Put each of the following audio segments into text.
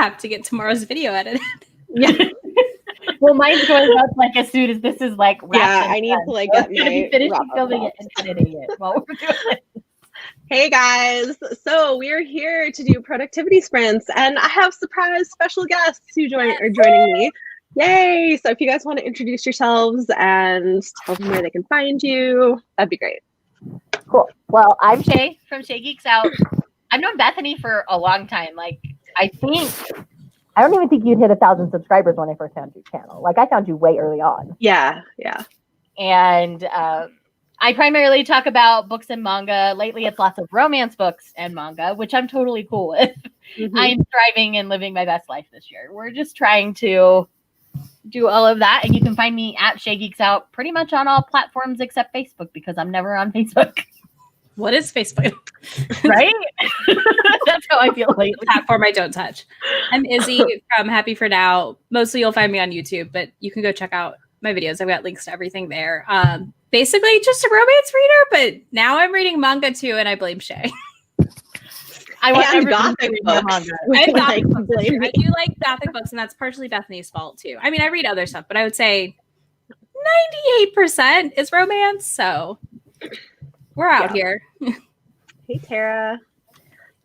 have to get tomorrow's video edited. Yeah. Well, mine's going up like as soon as this is like wrapped. Yeah, I need to like get my finishing filming it and editing it while we're doing it. Hey guys, so we're here to do productivity sprints, and I have surprise special guests who are joining me. Yay! So if you guys want to introduce yourselves and tell them where they can find you, that'd be great. Cool. Well, I'm Shay from Shay Geeks Out. I've known Bethany for a long time. Like, I don't even think you'd hit 1,000 subscribers when I first found your channel. Like, I found you way early on. Yeah. And I primarily talk about books and manga. Lately, it's lots of romance books and manga, which I'm totally cool with. Mm-hmm. I'm thriving and living my best life this year. We're just trying to do all of that. And you can find me at Shay Geeks Out pretty much on all platforms except Facebook, because I'm never on Facebook. What is Facebook? Right? That's how I feel lately. Platform I don't touch. I'm Izzy from Happy for Now. Mostly you'll find me on YouTube, but you can go check out my videos. I've got links to everything there. Basically just a romance reader, but now I'm reading manga too, and I blame Shay. I want gothic books. I do like gothic books, and that's partially Bethany's fault too. I mean, I read other stuff, but I would say 98% is romance, so we're out here. Hey, Tara.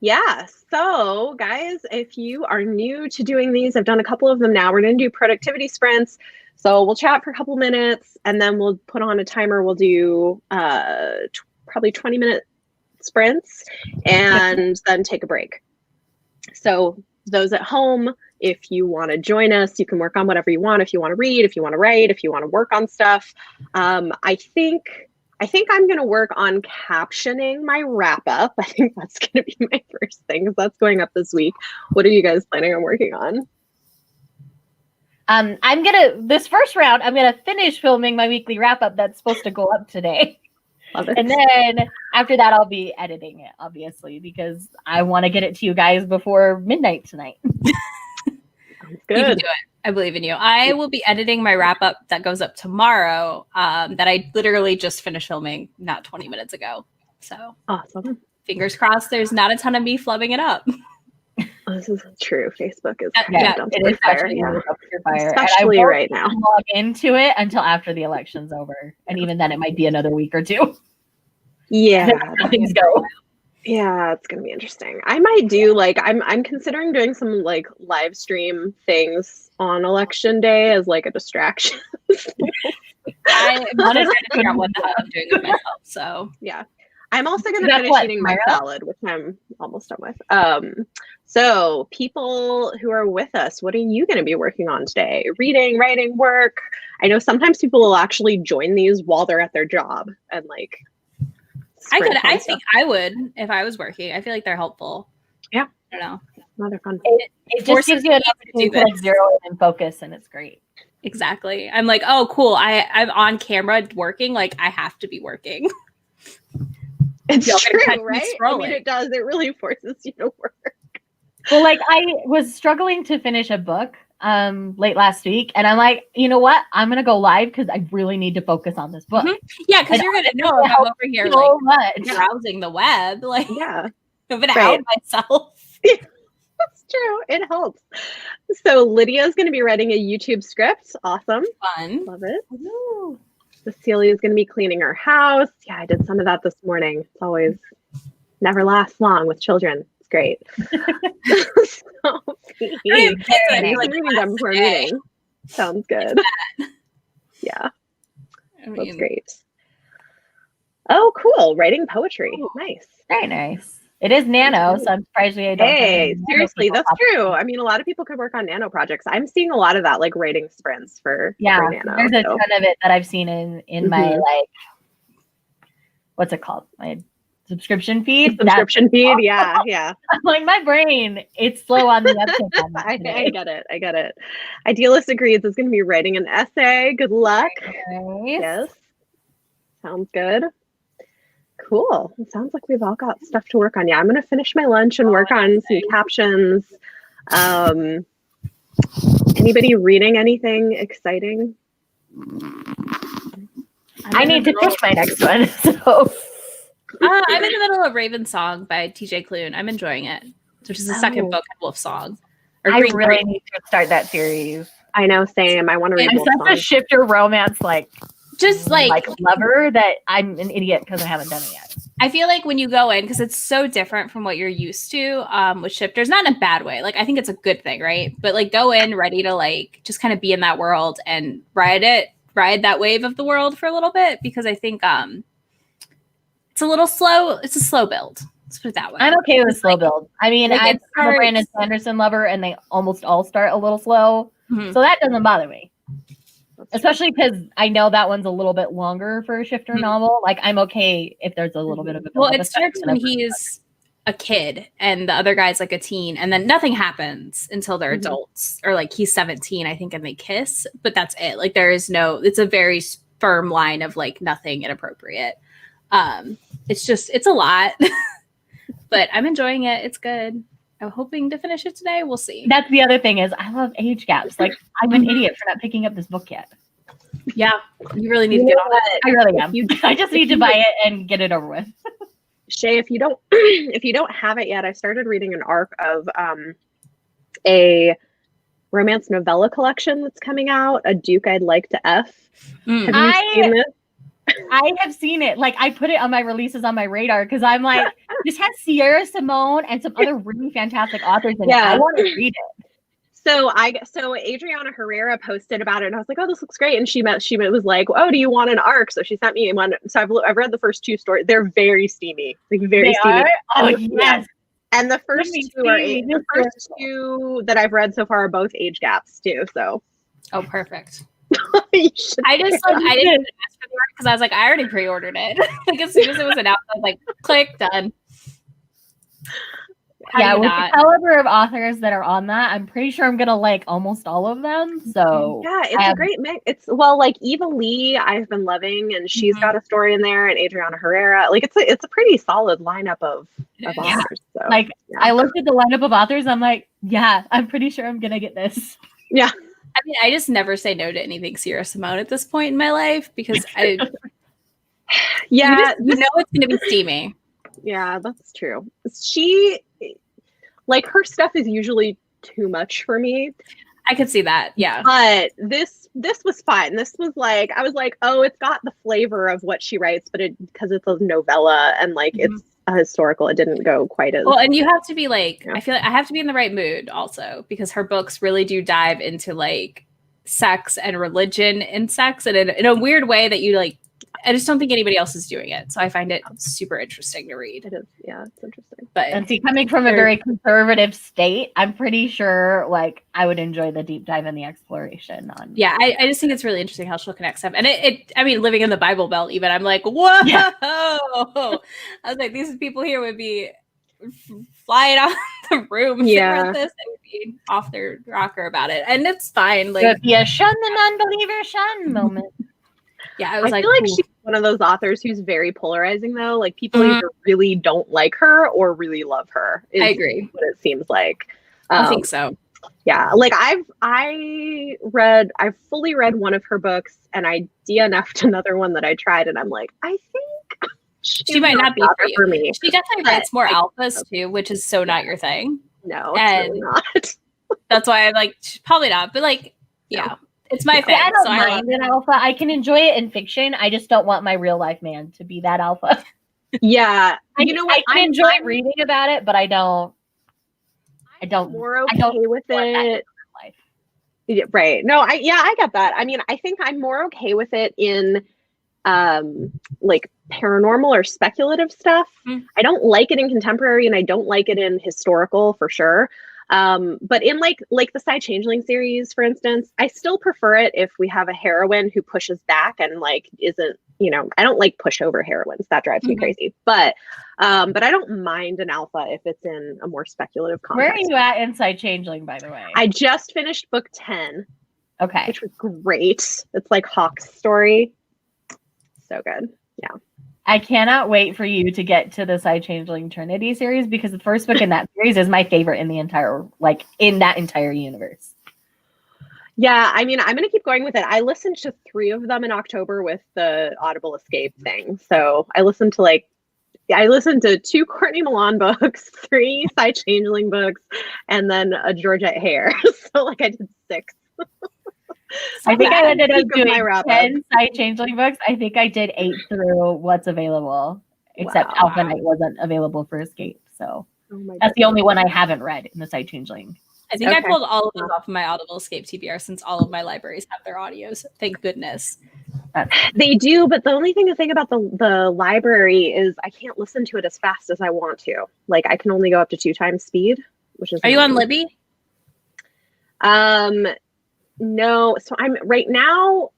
Yeah. So, guys, if you are new to doing these, I've done a couple of them now. We're going to do productivity sprints. So we'll chat for a couple minutes, and then we'll put on a timer. We'll do probably 20-minute sprints, and then take a break. So those at home, if you want to join us, you can work on whatever you want. If you want to read, if you want to write, if you want to work on stuff. I think I'm going to work on captioning my wrap up. I think that's going to be my first thing, because that's going up this week. What are you guys planning on working on? This first round, I'm going to finish filming my weekly wrap up that's supposed to go up today. Love it. And then after that, I'll be editing it, obviously, because I want to get it to you guys before midnight tonight. Sounds good. You can do it. I believe in you. I will be editing my wrap up that goes up tomorrow, that I literally just finished filming not 20 minutes ago. So awesome. Fingers crossed there's not a ton of me flubbing it up. This is true. Facebook is it is fire. Especially right now. Log into it until after the election's over, and even then, it might be another week or two. Yeah, things go. Yeah, it's gonna be interesting. I might do I'm considering doing some like live stream things on election day as like a distraction. I'm trying to figure out what the hell I'm doing with myself. So yeah. I'm also going to finish eating my salad, which I'm almost done with. So people who are with us, what are you going to be working on today? Reading, writing, work? I know sometimes people will actually join these while they're at their job and like. I think I would if I was working. I feel like they're helpful. Yeah. I don't know. No, they're fun. It just gives you an opportunity to like zero in and focus, and it's great. Exactly. I'm like, oh, cool. I'm on camera working. Like I have to be working. It's true, right? I mean, it does. It really forces you to work. Well, like I was struggling to finish a book late last week, and I'm like, you know what? I'm gonna go live because I really need to focus on this book. Mm-hmm. Yeah, because you're gonna know if I'm over here so like browsing the web. Like, yeah, I'm gonna out myself. That's true. It helps. So Lydia's gonna be writing a YouTube script. Awesome. Fun. Love it. Woo. Cecilia's going to be cleaning her house. Yeah, I did some of that this morning. It's always never lasts long with children. It's great. Reading them before meeting. Sounds good. Yeah. That's great. Oh, cool. Writing poetry. Ooh, nice. Very nice. It is nano, so I'm surprised we don't. Hey, seriously, that's true. I mean, a lot of people could work on nano projects. I'm seeing a lot of that, like writing sprints for nano. There's a ton of it that I've seen in my like, what's it called? My subscription feed. Feed, yeah. I'm like, my brain, it's slow on the uptake. I get it. Idealistic Reads is going to be writing an essay. Good luck. Nice. Yes. Sounds good. Cool. It sounds like we've all got stuff to work on. Yeah, I'm going to finish my lunch and work on some captions. Anybody reading anything exciting? I need to pitch my next one. So I'm in the middle of Raven Song by TJ Klune. I'm enjoying it, which is the second book in Wolf Song. Or I Green really Green. need to start that series. I know, same. I want to read I'm Wolf such a Song. shifter romance Just like lover that I'm an idiot because I haven't done it yet. I feel like when you go in, because it's so different from what you're used to with shifters, not in a bad way. Like I think it's a good thing, right? But like go in ready to like just kind of be in that world and ride that wave of the world for a little bit, because I think it's a little slow. It's a slow build. Let's put it that way. I'm okay with slow build. I mean, like, I'm a Brandon Sanderson lover, and they almost all start a little slow, so that doesn't bother me. Especially because I know that one's a little bit longer for a shifter novel. Like I'm okay if there's a little bit of a well, it starts when he's a kid and the other guy's like a teen, and then nothing happens until they're adults, or like he's 17, I think, and they kiss, but that's it. Like there is no, it's a very firm line of like nothing inappropriate. It's a lot, but I'm enjoying it. It's good. I'm hoping to finish it today. We'll see. That's the other thing is I love age gaps. Like I'm an idiot for not picking up this book yet. Yeah, you really need to get on it. I really am. I just need to buy it and get it over with. Shay, if you don't have it yet, I started reading an arc of a romance novella collection that's coming out, A Duke I'd Like to F. Have you seen this? I have seen it. Like I put it on my releases on my radar because I'm like, this has Sierra Simone and some other really fantastic authors in it. I want to read it. So Adriana Herrera posted about it, and I was like, "Oh, this looks great." And she was like, "Oh, do you want an arc?" So she sent me one. So I've read the first two stories. They're very steamy, like very steamy. Oh yes. And the first two that I've read so far are both age gaps too. So. Oh, perfect. I didn't ask for the arc because I was like, I already pre-ordered it. Like as soon as it was announced, I was like, click, done. Yeah, with the caliber of authors that are on that, I'm pretty sure I'm gonna like almost all of them. So yeah, it's a great mix. It's like Eva Lee, I've been loving, and she's got a story in there, and Adriana Herrera. Like it's a pretty solid lineup of authors. So, like I looked at the lineup of authors, I'm like, yeah, I'm pretty sure I'm gonna get this. Yeah. I mean, I just never say no to anything Sierra Simone at this point in my life because you know it's gonna be steamy. Yeah, that's true. She, like, her stuff is usually too much for me. I could see that, yeah. But this was fine. This was like, I was like, oh, it's got the flavor of what she writes, but because it's a novella and like it's a historical, it didn't go quite as well. And you have to be like, I feel like I have to be in the right mood also, because her books really do dive into like sex and religion and sex, and in a weird way that you like. I just don't think anybody else is doing it. So I find it super interesting to read. It is. Yeah, it's interesting. But and see, coming from a very conservative state, I'm pretty sure like I would enjoy the deep dive and the exploration on. Yeah, I just think it's really interesting how she'll connect stuff. And I mean, living in the Bible Belt, even I'm like, whoa. Yeah. I was like, these people here would be flying out the room. Yeah. This. They would be off their rocker about it. And it's fine. Like, it would be a shun the non-believer shun moment. Yeah, I feel like she's one of those authors who's very polarizing, though. Like people either really don't like her or really love her. I agree. What it seems like. I think so. Yeah, like I've fully read one of her books, and I DNF'd another one that I tried, and I'm like, I think she might not be for me. She definitely writes more alphas too, which is so not your thing. No, it's really not. That's why I'm like, probably not. But like, yeah. It's my thing. I don't mind an alpha. I can enjoy it in fiction. I just don't want my real life man to be that alpha. Yeah. You know what? I can enjoy reading about it, but I don't more okay with it. Yeah, right. No, I get that. I mean, I think I'm more okay with it in like paranormal or speculative stuff. I don't like it in contemporary, and I don't like it in historical for sure. But in like the Side Changeling series, for instance, I still prefer it if we have a heroine who pushes back and like isn't, I don't like pushover heroines. That drives me crazy. But I don't mind an alpha if it's in a more speculative context. Where are you at in Side Changeling, by the way? I just finished book 10. Okay. Which was great. It's like Hawk's story. So good. Yeah. I cannot wait for you to get to the Side Changeling Trinity series, because the first book in that series is my favorite in that entire universe. Yeah, I mean, I'm going to keep going with it. I listened to 3 of them in October with the Audible Escape thing. So I listened to like I listened to 2 Courtney Milan books, 3 Cy Changeling books, and then a Georgette Hare. So like I did 6. I think I ended up doing my 10 Side Changeling books. I think I did 8 through what's available, except Wow. Alpha Knight wasn't available for Escape. So Oh that's the only one I haven't read in the Side Changeling. I think I pulled all of those off of my Audible Escape TBR since all of my libraries have their audios. Thank goodness. They do, but the only thing to think about the library is I can't listen to it as fast as I want to. Like I can only go up to 2 times speed, which is. Are you on Libby? No. So I'm right now.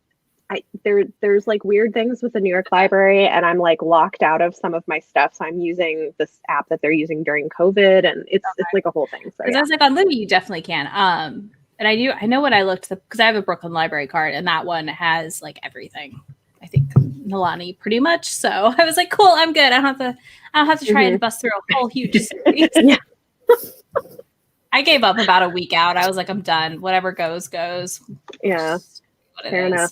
There's like weird things with the New York Library, and I'm like locked out of some of my stuff. So I'm using this app that they're using during COVID, and it's like a whole thing. So I was like on Libby, you definitely can. And I know what I looked because I have a Brooklyn Library card, and that one has like everything. I think Nalani pretty much. So I was like, cool, I'm good. I don't have to try and bust through a whole huge series. Yeah. I gave up about a week out. I was like, I'm done. Whatever goes. Yeah. Fair enough.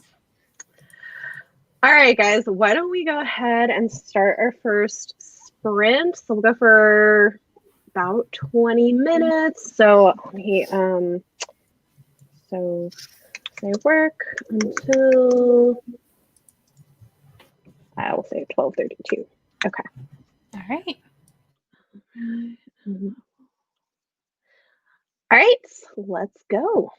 All right, guys, why don't we go ahead and start our first sprint? So we'll go for about 20 minutes. So so say work until I will say 12:32. Okay. All right. All right, let's go.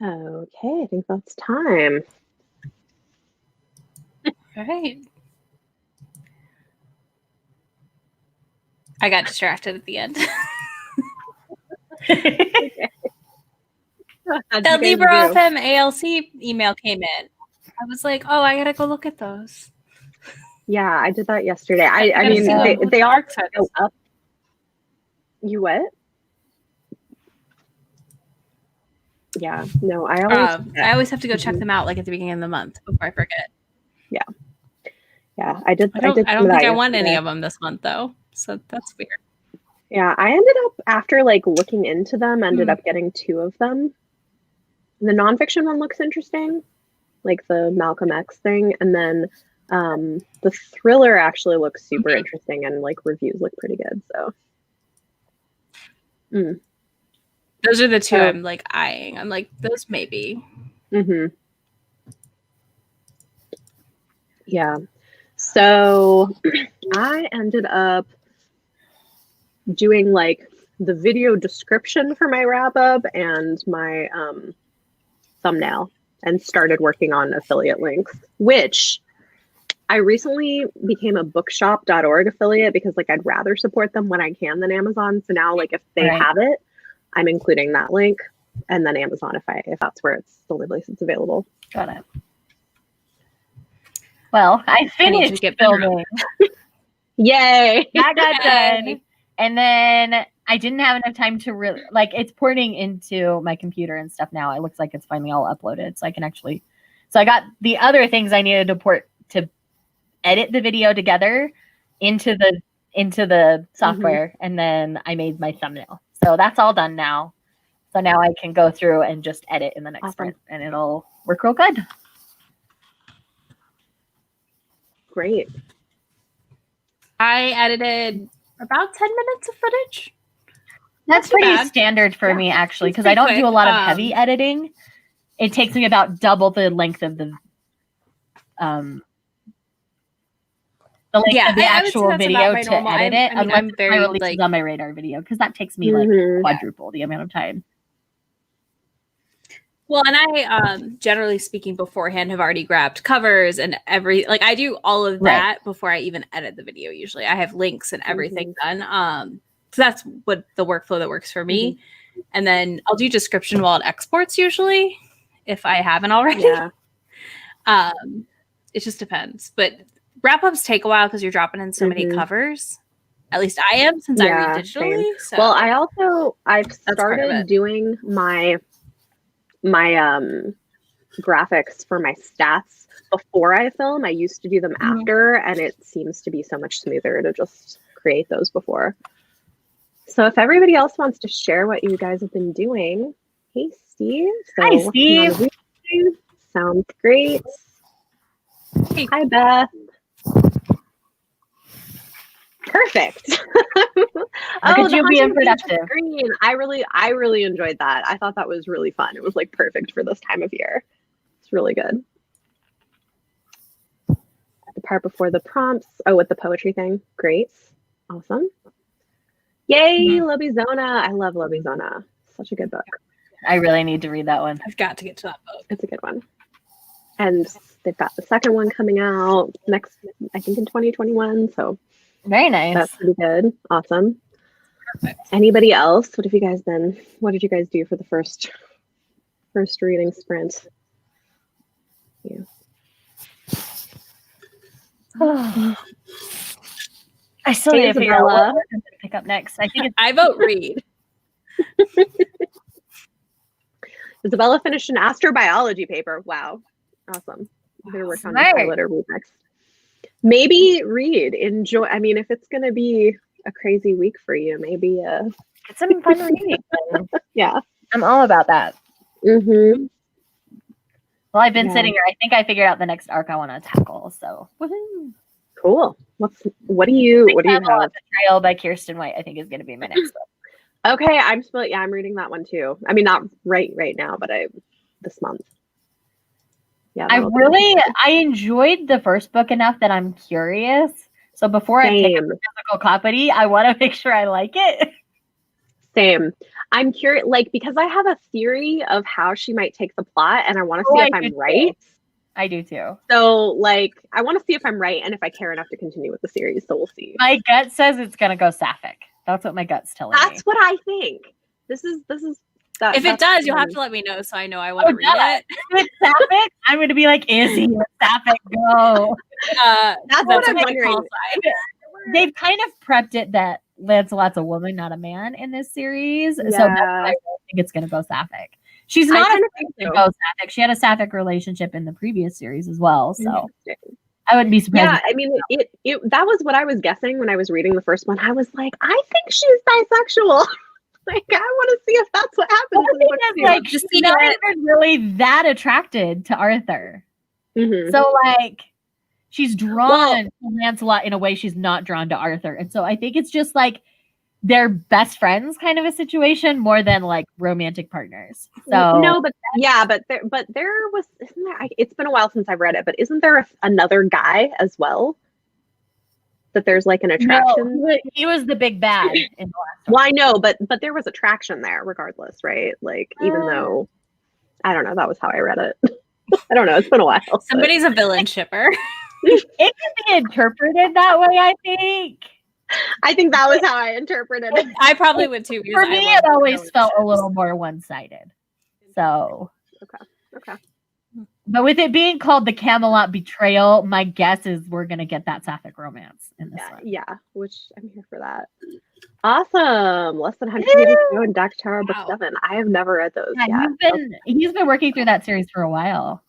Okay, I think that's time. All right. I got distracted at the end. The Libro FM ALC email came in. I was like, oh, I gotta go look at those. Yeah, I did that yesterday. I mean, they are still up. You what? Yeah, no, I always have to go check them out like at the beginning of the month before I forget. Yeah, I did. I don't think I won any of them this month though, so that's weird. Yeah, I ended up after like looking into them, ended up getting 2 of them. The nonfiction one looks interesting, like the Malcolm X thing, and then the thriller actually looks super interesting, and like reviews look pretty good. So, those are the 2 I'm like eyeing. I'm like, those maybe. Yeah. So I ended up doing like the video description for my wrap up and my thumbnail, and started working on affiliate links, which I recently became a bookshop.org affiliate because like I'd rather support them when I can than Amazon. So now like if they have it, I'm including that link, and then Amazon if that's where it's the only place it's available. Got it. Well, I finished filming. Yay! That got done. And then I didn't have enough time to really, like, it's porting into my computer and stuff now. It looks like it's finally all uploaded. So I can actually, so I got the other things I needed to edit the video together into the software. And then I made my thumbnail. So that's all done now. So now I can go through and just edit in the next sprint, and it'll work real good. Great. I edited about 10 minutes of footage. That's pretty standard for me, actually, because I don't do a lot of heavy editing. It takes me about double the length of the actual video to edit it, unless I release it on my radar video, because that takes me like quadruple the amount of time. Well, and I, generally speaking, beforehand have already grabbed covers and I do all of that before I even edit the video. Usually I have links and everything done. So that's what the workflow that works for me. And then I'll do description while it exports usually, if I haven't already. Yeah. It just depends. But wrap-ups take a while because you're dropping in so many covers. At least I am, since I read digitally. So well, I've started doing my graphics for my stats before I film. I used to do them after, and it seems to be so much smoother to just create those before. So if everybody else wants to share what you guys have been doing, hey Steve. So hi Steve. Sounds great. Hey. Hi Beth. Perfect. How could you be unproductive? I really enjoyed that. I thought that was really fun. It was like perfect for this time of year. It's really good. The part before the prompts. Oh, with the poetry thing. Great. Awesome. Yay, Lobizona. I love Lobizona. Such a good book. I really need to read that one. I've got to get to that book. It's a good one. And they've got the second one coming out next, I think in 2021. So very nice. That's pretty good. Awesome. Perfect. Anybody else? What did you guys do for the first reading sprint? Yeah. I still need to figure out what I'm going to pick up next. I think I vote read. Isabella finished an astrobiology paper. Wow. Awesome. I'm going to work on the pilot or read next. Maybe read. Enjoy. I mean, if it's going to be a crazy week for you, maybe get some fun reading. Yeah. I'm all about that. Mm-hmm. Well, I've been sitting here. I think I figured out the next arc I want to tackle. So woohoo. Cool. What do you have? Betrayal by Kirsten White, I think, is going to be my next book. Okay, I'm reading that one too. I mean, not right now, but this month. Yeah. I enjoyed the first book enough that I'm curious. So before I pick up a physical copy, I want to make sure I like it. Same. I'm curious, like, because I have a theory of how she might take the plot, and I want to see if I'm right. I do too. So, like, I want to see if I'm right and if I care enough to continue with the series. So we'll see. My gut says it's gonna go sapphic. That's what my gut's telling me. That's what I think. This is that. If it does, you'll have to let me know so I know I want to read it. If it's sapphic, I'm gonna be like, Izzy, sapphic, go. That's what I'm wondering. They've kind of prepped it that Lancelot's a woman, not a man in this series. So that's why I think it's gonna go sapphic. She's not afraid to go sapphic. She had a sapphic relationship in the previous series as well. So I wouldn't be surprised. Yeah, I mean, that was what I was guessing when I was reading the first one. I was like, I think she's bisexual. Like, I want to see if that's what happens. Like, she's not even really that attracted to Arthur. Mm-hmm. So, like, she's drawn to Lancelot in a way she's not drawn to Arthur. And so I think it's just like they're best friends kind of a situation more than like romantic partners. So no, but there was, isn't there, it's been a while since I've read it, but isn't there another guy as well that there's like an attraction? No, he was the big bad in the last one. Well, I know, but there was attraction there regardless, right? Like, even though, I don't know, that was how I read it. I don't know, it's been a while. Somebody's a villain shipper. It can be interpreted that way, I think. I think that was how I interpreted it. I probably would too. For me, it always felt a little more one-sided. So, okay. But with it being called the Camelot Betrayal, my guess is we're gonna get that sapphic romance in this one. Yeah, which I'm here for that. Awesome. Less than 100 pages to go in Dr. Tara book 7. I have never read those. Yeah, he's been working through that series for a while.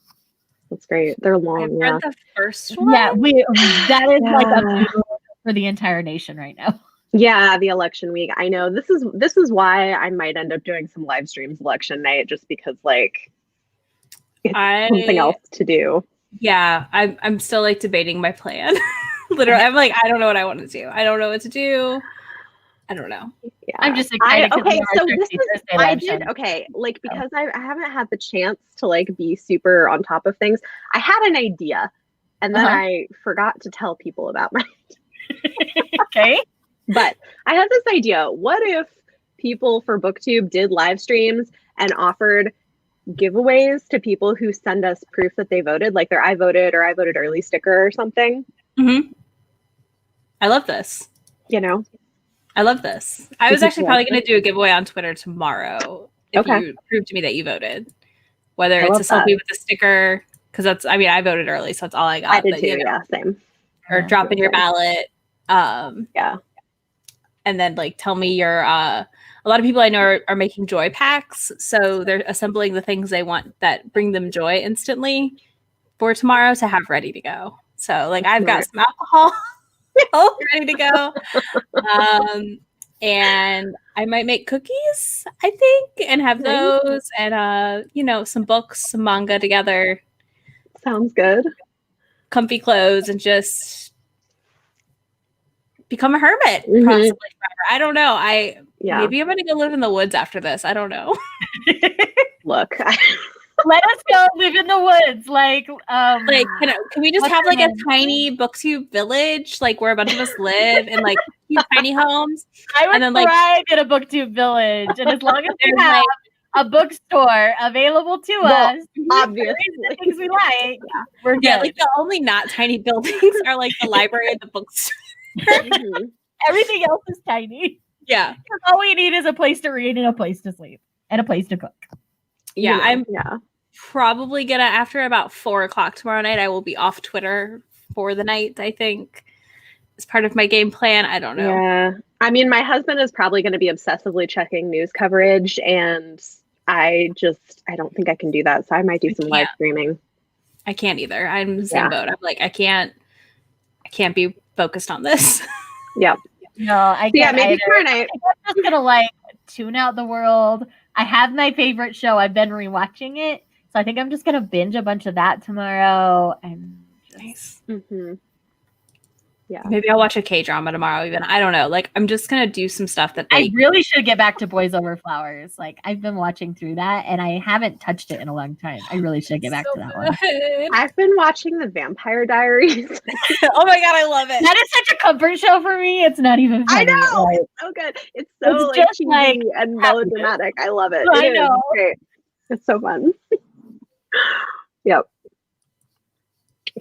That's great. They're long. I've read the first one. Yeah, that is like a mood for the entire nation right now. Yeah, the election week. I know this is why I might end up doing some live streams election night, just because like it's something else to do. Yeah, I'm still like debating my plan. Literally, I'm like, I don't know what I want to do. I don't know what to do. I don't know. Yeah, I'm just excited. Okay, so this is like because I haven't had the chance to like be super on top of things. I had an idea, and then I forgot to tell people about mine. Okay. But I had this idea. What if people for BookTube did live streams and offered giveaways to people who send us proof that they voted, like their I voted or I voted early sticker or something? Mm-hmm. I love this. You know? I love this. I was actually probably going to do a giveaway on Twitter tomorrow if you prove to me that you voted. Whether it's a selfie with a sticker, because I voted early, so that's all I got. I did too, same. Or drop in your ballot. And then like tell me your a lot of people I know are making joy packs, so they're assembling the things they want that bring them joy instantly for tomorrow to have ready to go. So like I've got some alcohol ready to go. And I might make cookies, I think, and have those and some books, some manga together. Sounds good. Comfy clothes and just become a hermit possibly forever. I don't know. Maybe I'm gonna go live in the woods after this. I don't know. Look, let us go live in the woods. Like can we just have like a tiny BookTube village, like where a bunch of us live in like cute tiny homes? I would thrive in a BookTube village, and as long as we have a bookstore available to us, obviously the things we like, we're good. Yeah, like the only not tiny buildings are like the library and the bookstore. Everything else is tiny. Yeah. All we need is a place to read and a place to sleep and a place to cook. Yeah, I'm probably gonna, after about 4:00 tomorrow night, I will be off Twitter for the night, I think. As part of my game plan. I don't know. Yeah. I mean, my husband is probably going to be obsessively checking news coverage, and I don't think I can do that. So I might do some live streaming. I can't either. I'm the same boat. I'm like, I can't be focused on this. Yep. No, I can't. Yeah, maybe tomorrow night. I'm just gonna tune out the world. I have my favorite show. I've been rewatching it, so I think I'm just gonna binge a bunch of that tomorrow. And nice. Mm-hmm. Yeah. Maybe I'll watch a K-drama tomorrow even. I don't know. Like, I'm just going to do some stuff that I really should get back to Boys Over Flowers. Like, I've been watching through that, and I haven't touched it in a long time. I really should get back to that one. I've been watching The Vampire Diaries. Oh my God, I love it. That is such a comfort show for me. It's not even funny. I know. Like, it's so good. It's so it's like just, cheesy like, and melodramatic. I love it. I It is know. great. It's so fun. Yep.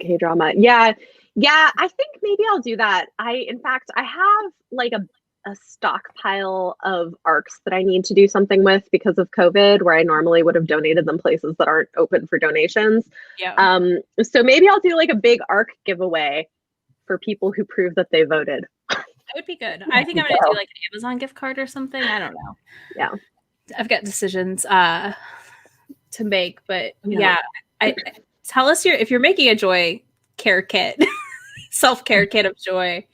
K-drama. Yeah. Yeah, I think maybe I'll do that. In fact, I have like a stockpile of arcs that I need to do something with because of COVID, where I normally would have donated them places that aren't open for donations. Yeah. So maybe I'll do like a big arc giveaway for people who prove that they voted. That would be good. I think I'm going to do like an Amazon gift card or something. I don't know. Yeah. I've got decisions to make, but yeah. Tell us if you're making a joy care kit, self-care kit of joy.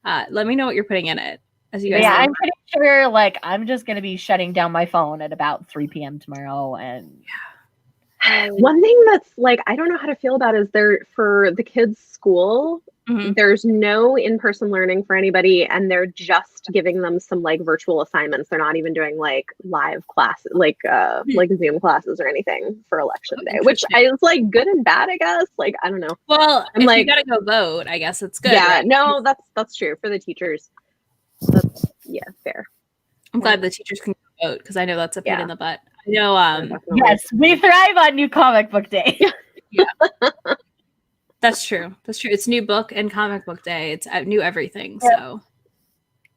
Let me know what you're putting in it. As you guys know. I'm pretty sure like I'm just gonna be shutting down my phone at about 3 p.m. tomorrow. And one thing that's like I don't know how to feel about is there for the kids' school. Mm-hmm. There's no in-person learning for anybody, and they're just giving them some like virtual assignments. They're not even doing like live classes, like Zoom classes or anything for election day, which is like good and bad, I guess. Like I don't know. Well, if you gotta go vote, I guess it's good. Yeah, right? no, that's true for the teachers. That's fair. I'm glad the teachers can vote because I know that's a pain in the butt. I know. Yes, we thrive on New Comic Book Day. Yeah. That's true. That's true. It's new book and comic book day. It's new everything. So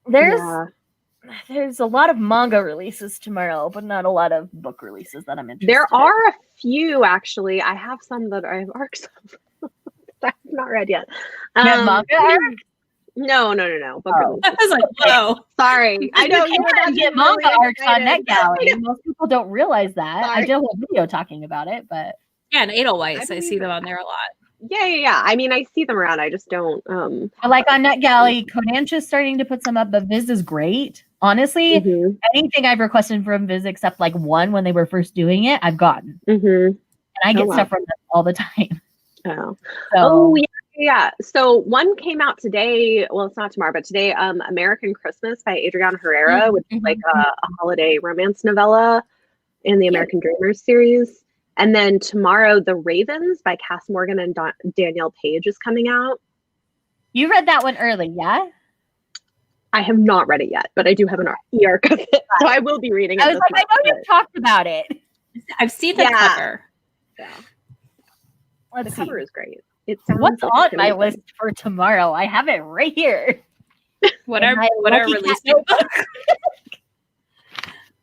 there's a lot of manga releases tomorrow, but not a lot of book releases that I'm interested in. There are a few actually. I have some that I have arcs of that I've not read yet. Manga arc? No. Book releases. I was like, whoa. Sorry. I know you can get manga arcs on NetGalley. Most people don't realize that. Sorry. I did a whole video talking about it, but yeah, and Edelweiss, I see them on there a lot. Yeah. I mean, I see them around. I just don't. Like on NetGalley, Kodansha's starting to put some up, but Viz is great. Honestly, anything I've requested from Viz except like one when they were first doing it, I've gotten. And I get stuff from them all the time. Yeah. So one came out today. Well, it's not tomorrow, but today. American Christmas by Adriana Herrera, which is like a holiday romance novella in the American Dreamers series. And then tomorrow, The Ravens by Cass Morgan and Danielle Page is coming out. You read that one early, yeah? I have not read it yet, but I do have an e-arc of it, so I will be reading it. I was like, I know you talked about it. I've seen the cover. Yeah. The cover is great. What's on my list for tomorrow? I have it right here. What are releasing books?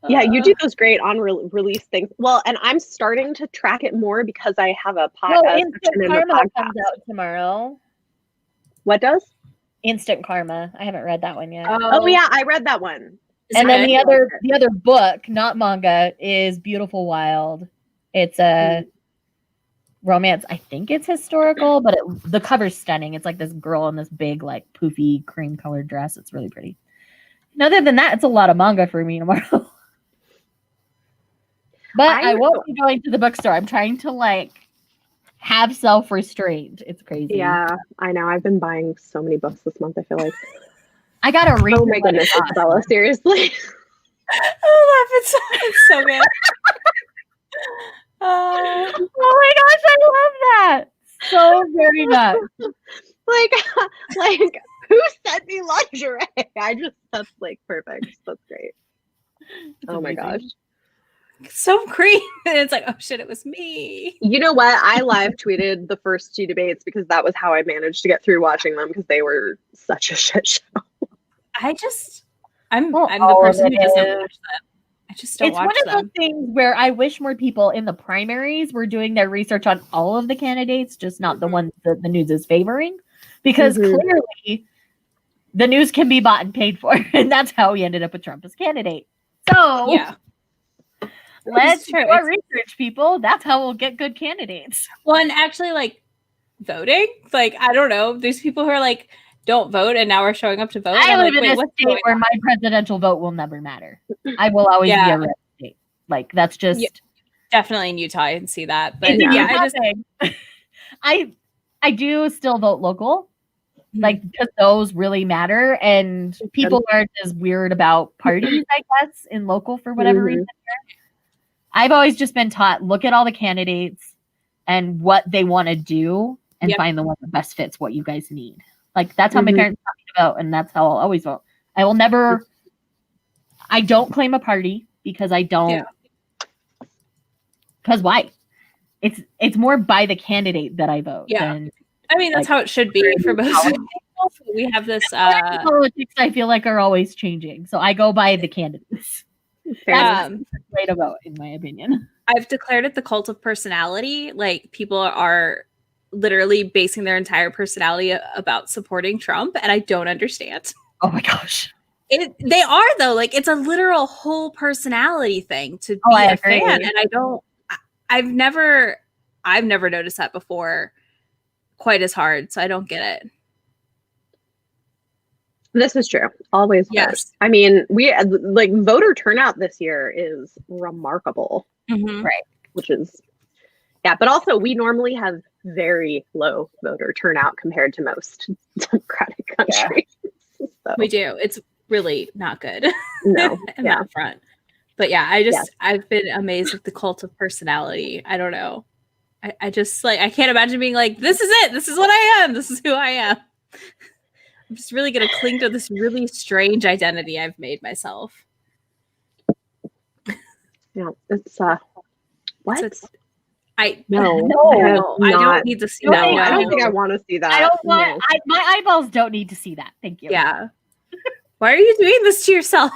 Yeah, you do those great on release things. Well, and I'm starting to track it more because I have a podcast. Instant Karma comes out tomorrow. What does? Instant Karma. I haven't read that one yet. Oh yeah, I read that one. And then the other book, not manga, is Beautiful Wild. It's a romance. I think it's historical, but the cover's stunning. It's like this girl in this big, like poofy cream colored dress. It's really pretty. And other than that, it's a lot of manga for me tomorrow. But I won't be going to the bookstore. I'm trying to like have self-restraint. It's crazy. Yeah, I know. I've been buying so many books this month. I feel like I gotta read. Oh my goodness, Isabella! Seriously. I love it. It's so good. Oh my gosh, I love that so very much. like who sent me lingerie? That's like perfect. That's great. Oh my gosh. So green. And it's like, oh shit, it was me. You know what? I live tweeted the first two debates because that was how I managed to get through watching them because they were such a shit show. I'm the person who doesn't watch them. I just don't watch them. It's one of those things where I wish more people in the primaries were doing their research on all of the candidates, just not the ones that the news is favoring. Because clearly the news can be bought and paid for. And that's how we ended up with Trump as candidate. So yeah. Let's do our research, people. That's how we'll get good candidates. Well, and actually, like, voting, like, I don't know. There's people who are like, don't vote, and now we're showing up to vote. I live in a state where my presidential vote will never matter. I will always be a red state. Like, that's just... Yeah, definitely in Utah, I can see that. But yeah, I do still vote local. like because those really matter, and people aren't as weird about parties, I guess, in local for whatever reason. I've always just been taught, look at all the candidates and what they want to do and find the one that best fits what you guys need. Like that's how my parents taught me to vote, and that's how I'll always vote. I will never, I don't claim a party because I don't, because why? It's more by the candidate that I vote. Than, I mean, that's how it should be for most people. We have this politics I feel like are always changing. So I go by the candidates. That's the way to vote, in my opinion. I've declared it the cult of personality. Like people are literally basing their entire personality about supporting Trump, and I don't understand. Oh my gosh. They are though. Like it's a literal whole personality thing to be a fan, and I've never noticed that before quite as hard, so I don't get it. This is true. Always was. I mean, we like voter turnout this year is remarkable, right? Which is, but also we normally have very low voter turnout compared to most democratic countries. So. We do. It's really not good. No, in that front. But I've been amazed with the cult of personality. I don't know. I just like I can't imagine being like, this is it. This is what I am. This is who I am. I'm just really gonna cling to this really strange identity I've made myself. Yeah, it's what? I don't need to see that. No, I don't think I want to see that. I don't want. My eyeballs don't need to see that. Thank you. Yeah. Why are you doing this to yourself?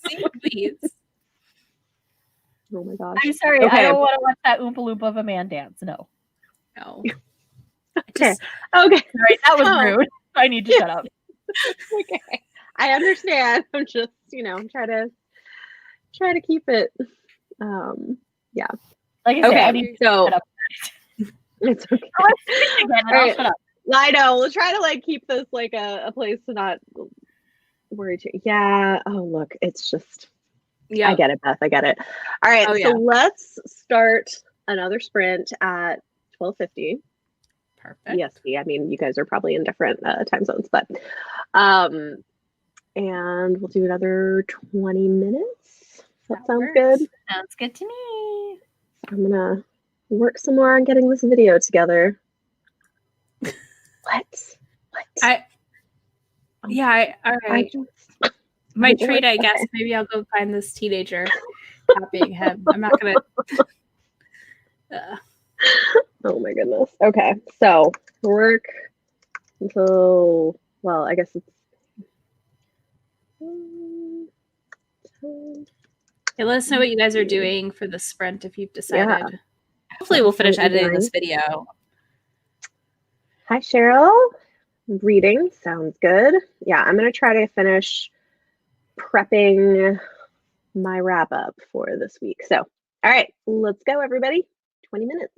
See, please. Oh my gosh. I'm sorry. Okay. I don't want to watch that Oompa Loompa of a man dance. No. Okay. Sorry, that was rude. I need to shut up. Okay. I understand. I'm just, try to keep it. Like I said, I need to shut up. It's okay. I'll shut up. I know. We'll try to keep this a place to not worry too. Yeah. Oh, look, it's just. I get it, Beth. I get it. All right. So let's start another sprint at 12:50. Perfect. EST. I mean, you guys are probably in different time zones, but and we'll do another 20 minutes. That sounds good. Sounds good to me. I'm gonna work some more on getting this video together. What? All right. My treat, I guess. Maybe I'll go find this teenager, copying him. I'm not gonna. Oh my goodness. Okay, so work until I guess it's. Hey, let us know what you guys are doing for the sprint if you've decided. Hopefully, we'll finish editing this video. Hi, Cheryl. Reading sounds good. Yeah, I'm gonna try to finish prepping my wrap up for this week. So, all right, let's go, everybody. 20 minutes.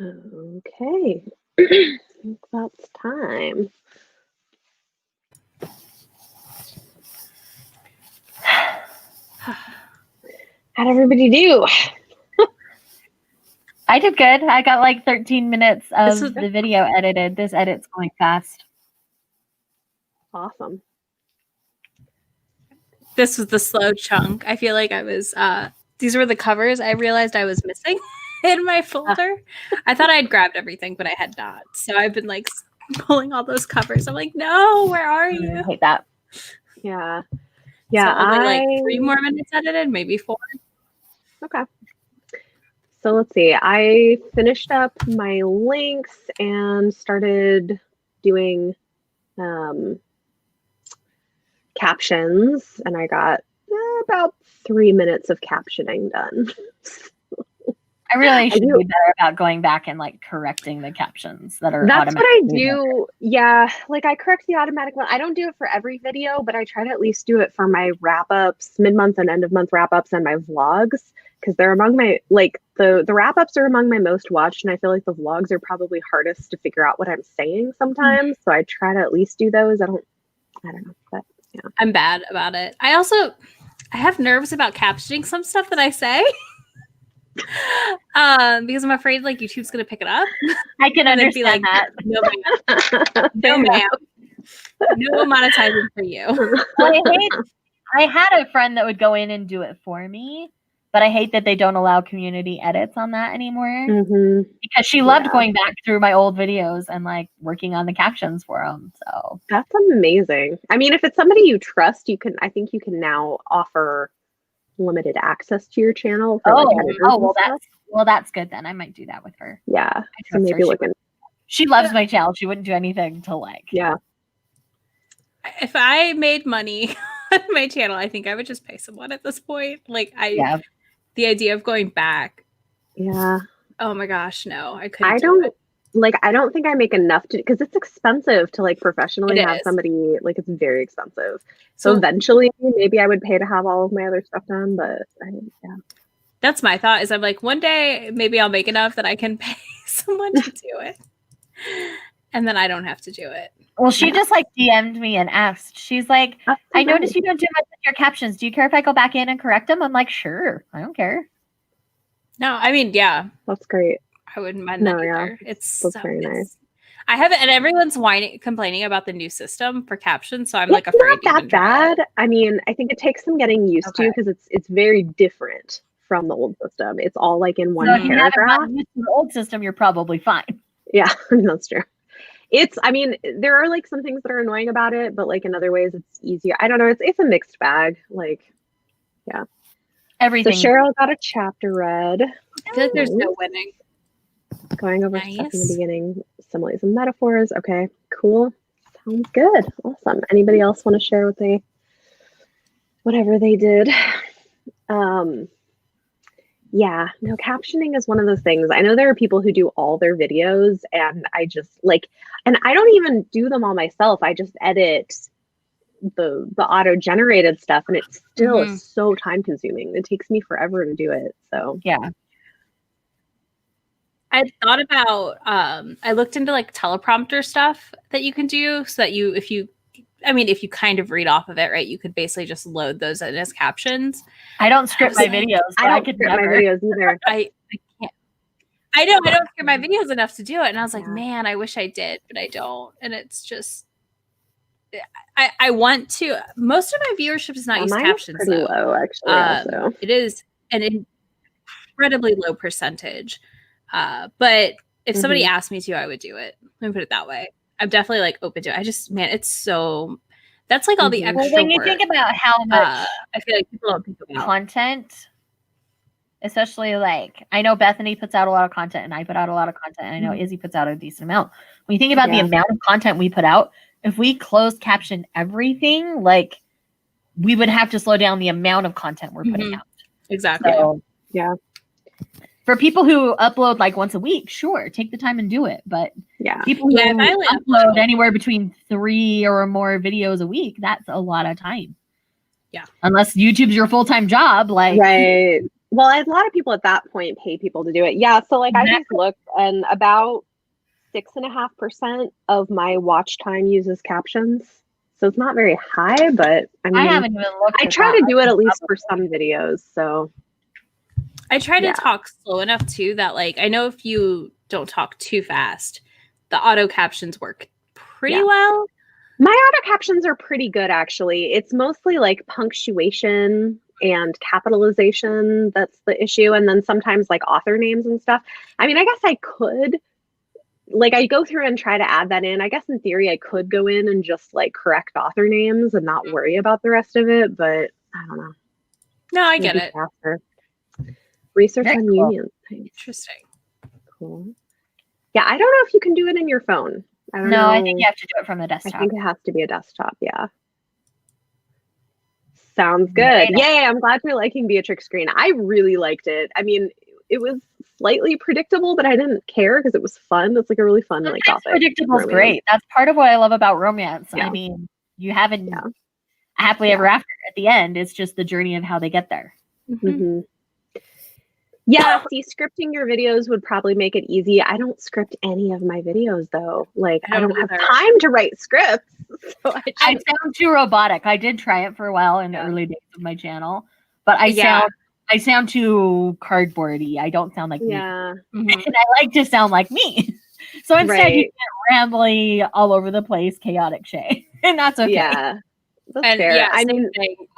Okay. I think that's time. How'd everybody do? I did good. I got like 13 minutes of was- the video edited. This edit's going fast. Awesome. This was the slow chunk. I feel like I was these were the covers I realized I was missing in my folder. I thought I had grabbed everything, but I had not. So I've been like pulling all those covers. I'm like, no, where are I you? hate that. Yeah. So Yeah. only like 3 more minutes edited, maybe 4. Okay. So let's see. I finished up my links and started doing captions, and I got about 3 minutes of captioning done. I really should be better about going back and like correcting the captions that are That's what I automatically do. Yeah, like I correct the automatic one. I don't do it for every video, but I try to at least do it for my wrap-ups, mid-month and end-of-month wrap-ups, and my vlogs, because they're among my, like, the wrap-ups are among my most watched, and I feel like the vlogs are probably hardest to figure out what I'm saying sometimes. So I try to at least do those. I don't know, but yeah. I'm bad about it. I have nerves about captioning some stuff that I say. Because I'm afraid like YouTube's gonna pick it up. I can and then understand be like, that. no ma'am. No ma'am. No monetizing for you. Well, I had a friend that would go in and do it for me, but I hate that they don't allow community edits on that anymore because she loved going back through my old videos and like working on the captions for them. So that's amazing. I mean, if it's somebody you trust, I think you can now offer limited access to your channel. For, that's good then. I might do that with her. Yeah. So maybe she loves my channel. She wouldn't do anything to like. Yeah. If I made money on my channel, I think I would just pay someone at this point. Like the idea of going back. Yeah. Oh my gosh, no, I couldn't. I don't think I make enough because it's expensive to like professionally have somebody, like it's very expensive. So eventually maybe I would pay to have all of my other stuff done, but that's my thought is I'm like, one day maybe I'll make enough that I can pay someone to do it. And then I don't have to do it. Well, she just like DM'd me and asked, she's like, I noticed you don't do much with your captions. Do you care if I go back in and correct them? I'm like, sure. I don't care. No, I mean, yeah. That's great. I wouldn't mind that either. That's very nice. I haven't, and everyone's complaining about the new system for captions, so I'm like it's afraid. Not that bad. I mean, I think it takes some getting used to because it's very different from the old system. It's all like in one paragraph. If you haven't used to the old system, you're probably fine. Yeah, that's true. I mean, there are like some things that are annoying about it, but like in other ways, it's easier. I don't know. It's a mixed bag. Like, yeah. Everything. So Cheryl got a chapter read. I feel like there's no winning. Going over stuff in the beginning, similes and metaphors. Okay, cool. Sounds good. Awesome. Anybody else want to share whatever they did? Yeah, no, captioning is one of those things. I know there are people who do all their videos and I just like, and I don't even do them all myself. I just edit the auto-generated stuff and it still is so time consuming. It takes me forever to do it. So yeah. I thought about, I looked into like teleprompter stuff that you can do so that if you kind of read off of it, right, you could basically just load those in as captions. I don't script my videos. I don't script my videos either. I can't. I know I don't script my videos enough to do it. And I was like, man, I wish I did, but I don't. And it's just, I want to. Most of my viewership is not use captions. Pretty low, actually. It is an incredibly low percentage. But if somebody asked me to, I would do it. Let me put it that way. I'm definitely like open to it. I just, man, it's so, that's like all the extra when you think about how much I feel like people don't think about content, especially like, I know Bethany puts out a lot of content and I put out a lot of content and I know Izzy puts out a decent amount. When you think about the amount of content we put out, if we closed caption everything, like we would have to slow down the amount of content we're putting out. Exactly. So, yeah. For people who upload like once a week, sure, take the time and do it. But people who upload anywhere between 3 or more videos a week, that's a lot of time. Yeah. Unless YouTube's your full-time job, like right. well, a lot of people at that point pay people to do it. Yeah. So like I just looked, and about 6.5% of my watch time uses captions. So it's not very high, but I mean, I haven't even looked. I try to do it at least for some videos. So I try to talk slow enough too that like I know if you don't talk too fast, the auto captions work pretty well. My auto captions are pretty good, actually. It's mostly like punctuation and capitalization that's the issue, and then sometimes like author names and stuff. I mean, I guess I could, like, I go through and try to add that in. I guess in theory I could go in and just like correct author names and not worry about the rest of it, but I don't know. No, I get it. Faster. Research on unions. Interesting. Cool. Yeah, I don't know if you can do it in your phone. I don't know. I think you have to do it from the desktop. I think it has to be a desktop, yeah. Sounds good. Yay, I'm glad you're liking Beatrix Green. I really liked it. I mean, it was slightly predictable, but I didn't care because it was fun. It's like a really fun, like, gothic. Predictable is great. That's part of what I love about romance. Yeah. I mean, you haven't happily ever after at the end. It's just the journey of how they get there. Mm-hmm. Yeah, see, scripting your videos would probably make it easy. I don't script any of my videos, though. Like, I don't have time to write scripts. So I sound too robotic. I did try it for a while in the early days of my channel, but I sound too cardboardy. I don't sound like me. Mm-hmm. And I like to sound like me. So instead, you get rambly, all over the place, chaotic Shay, and that's okay. Yeah, that's fair. Yeah, I mean,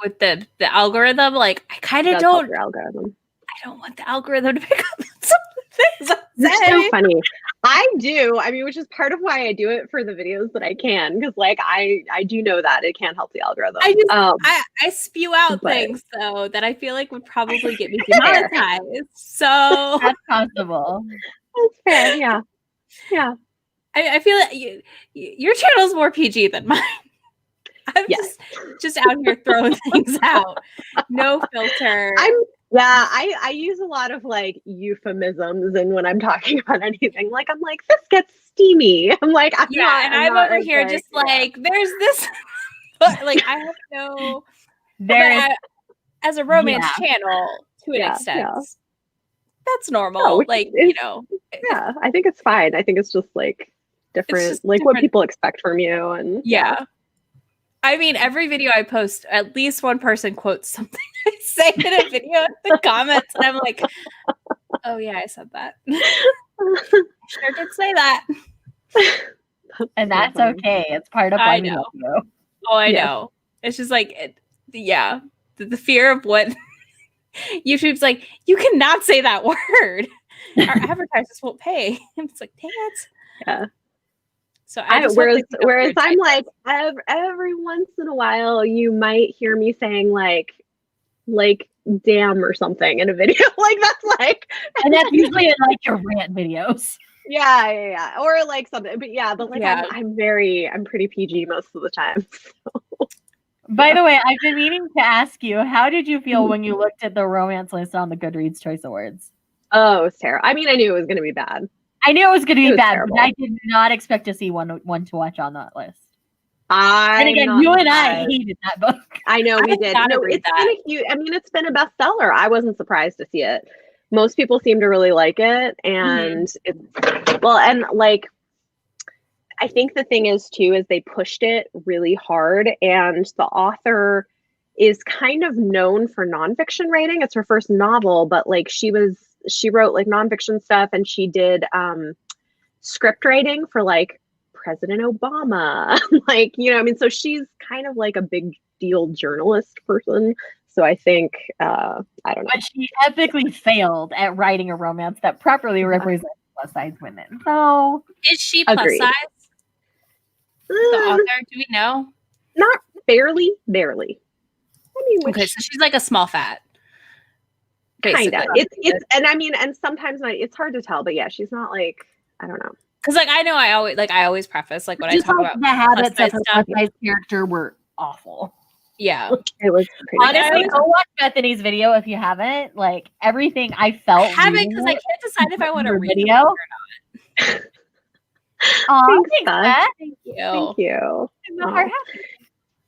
with the algorithm, like I kind of don't. Algorithm. I don't want the algorithm to pick up some of the things I say. So funny. I do. I mean, which is part of why I do it for the videos that I can, because like I do know that it can't help the algorithm. I spew out things though that I feel like would probably get me demonetized. So that's possible. That's fair. Yeah. Yeah. I feel like your channel is more PG than mine. I'm just out here throwing things out. No filter. I use a lot of like euphemisms, and when I'm talking about anything, like I'm like, this gets steamy. I'm like, I'm over here just like, there's this, like I have no. As a romance channel to an extent, that's normal. Like yeah, I think it's fine. I think it's just like different, like what people expect from you, and I mean, every video I post, at least one person quotes something I say in a video in the comments, and I'm like, oh yeah, I said that. I sure did say that. And that's okay. It's part of why we love you. Oh, I know. It's just like, the fear of what YouTube's like, you cannot say that word. Our advertisers won't pay. And it's like, dang it. Yeah. So whereas I'm like, every once in a while you might hear me saying like damn or something in a video. Like that's like, and that's usually in like your rant videos. Yeah. Or like something, but like I'm pretty PG most of the time. So. By the way, I've been meaning to ask you, how did you feel when you looked at the romance list on the Goodreads Choice Awards? Oh, it was terrible. I mean, I knew it was going to be bad. I knew it was going to be bad, terrible. But I did not expect to see one to watch on that list. And again, you and I hated that book. I know we did. No, it's been a bestseller. I wasn't surprised to see it. Most people seem to really like it, and I think the thing is too is they pushed it really hard, and the author is kind of known for nonfiction writing. It's her first novel, but like she wrote like nonfiction stuff, and she did script writing for like President Obama. Like, I mean, so she's kind of like a big deal journalist person. So I think, I don't know. But she epically failed at writing a romance that properly represents plus size women. So is she plus size? The author, do we know? Not barely. I mean, okay, so she's like a small fat. Kind of. It's and sometimes it's hard to tell, but yeah, she's not like, I don't know. Because like I always preface like when I talk about the habits of her plus size character were awful. Yeah, it was pretty honestly bad. Go watch Bethany's video if you haven't. Like everything I felt. I haven't because I can't decide if I want to read video or not. Oh, thanks, Beth. Thank you. I'm not hard happy.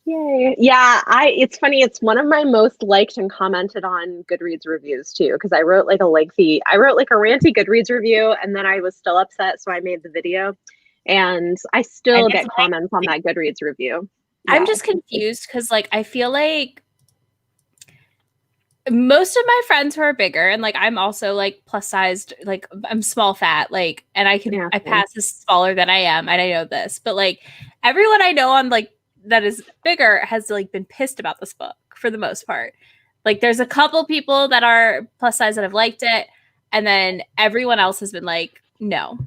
Yay. Yeah, it's funny. It's one of my most liked and commented on Goodreads reviews too, because I wrote like a ranty Goodreads review, and then I was still upset, so I made the video. And I still get comments on that Goodreads review. Yeah. I'm just confused because like I feel like most of my friends who are bigger, and like I'm also like plus sized, like I'm small fat, like, and I pass as smaller than I am, and I know this, but like everyone I know on like that is bigger has like been pissed about this book for the most part. Like there's a couple people that are plus size that have liked it, and then everyone else has been like no,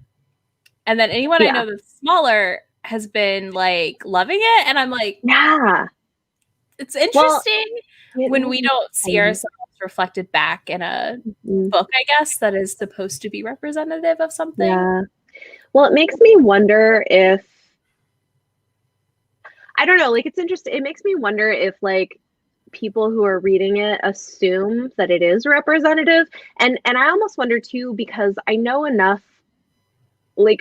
and then anyone I know that's smaller has been like loving it, and I'm like, yeah, it's interesting when we don't see ourselves reflected back in a book, I guess, that is supposed to be representative of something. Yeah. Well, it makes me wonder if, I don't know, like it's interesting. It makes me wonder if like people who are reading it assume that it is representative. And I almost wonder too, because I know enough, like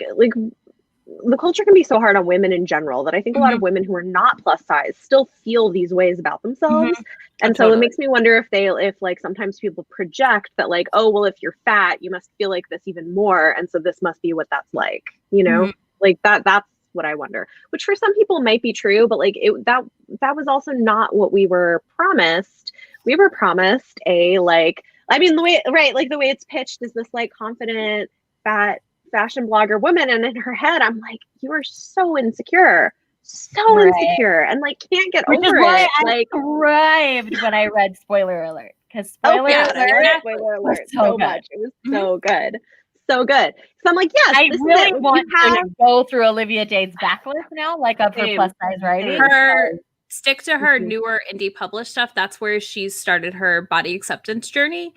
the culture can be so hard on women in general that I think a lot of women who are not plus size still feel these ways about themselves. And so it makes me wonder if like sometimes people project that like, oh, well, if you're fat, you must feel like this even more. And so this must be what that's like, you know, like that's what I wonder, which for some people might be true, but like that was also not what we were promised. We were promised a like, I mean, the way it's pitched is this like confident, fat fashion blogger woman, and in her head I'm like, you are so insecure and like can't get over it. I like thrived when I read spoiler alert, because spoiler alert so much. It was so good, so good. So I'm like, yes, I really want to go through Olivia Dade's backlist now, like of her plus size writing. Stick to her newer indie published stuff. That's where she's started her body acceptance journey.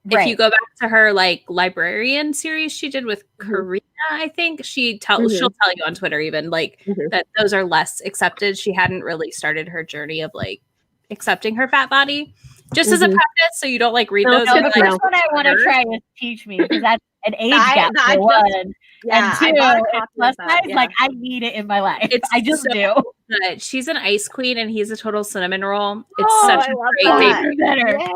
If you go back to her like librarian series she did with Karina, I think she'll tell you on Twitter even like that those are less accepted. She hadn't really started her journey of like accepting her fat body. Just as a preface, so you don't like read those. The first one I want to try is Teach Me, because that's an age gap for one. And two, plus size, like I need it in my life. I just do. Good. She's an ice queen and he's a total cinnamon roll. It's such a great favorite.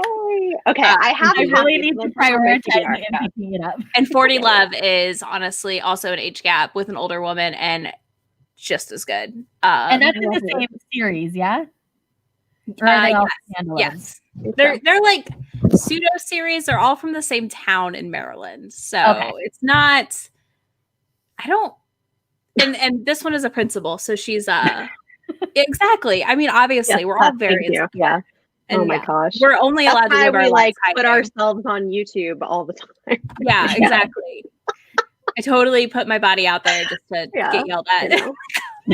Okay, I really need to prioritize it and picking it up. And 40 Love is honestly also an age gap with an older woman and just as good. And that's in the same series, yeah? Yes. They're like pseudo series. They're all from the same town in Maryland. So it's not, I don't, and this one is a principal. So she's exactly. I mean, obviously we're all very insecure. Yeah. And oh my gosh. We're only allowed to live our lives put ourselves on YouTube all the time. Yeah, exactly. I totally put my body out there just to get yelled at.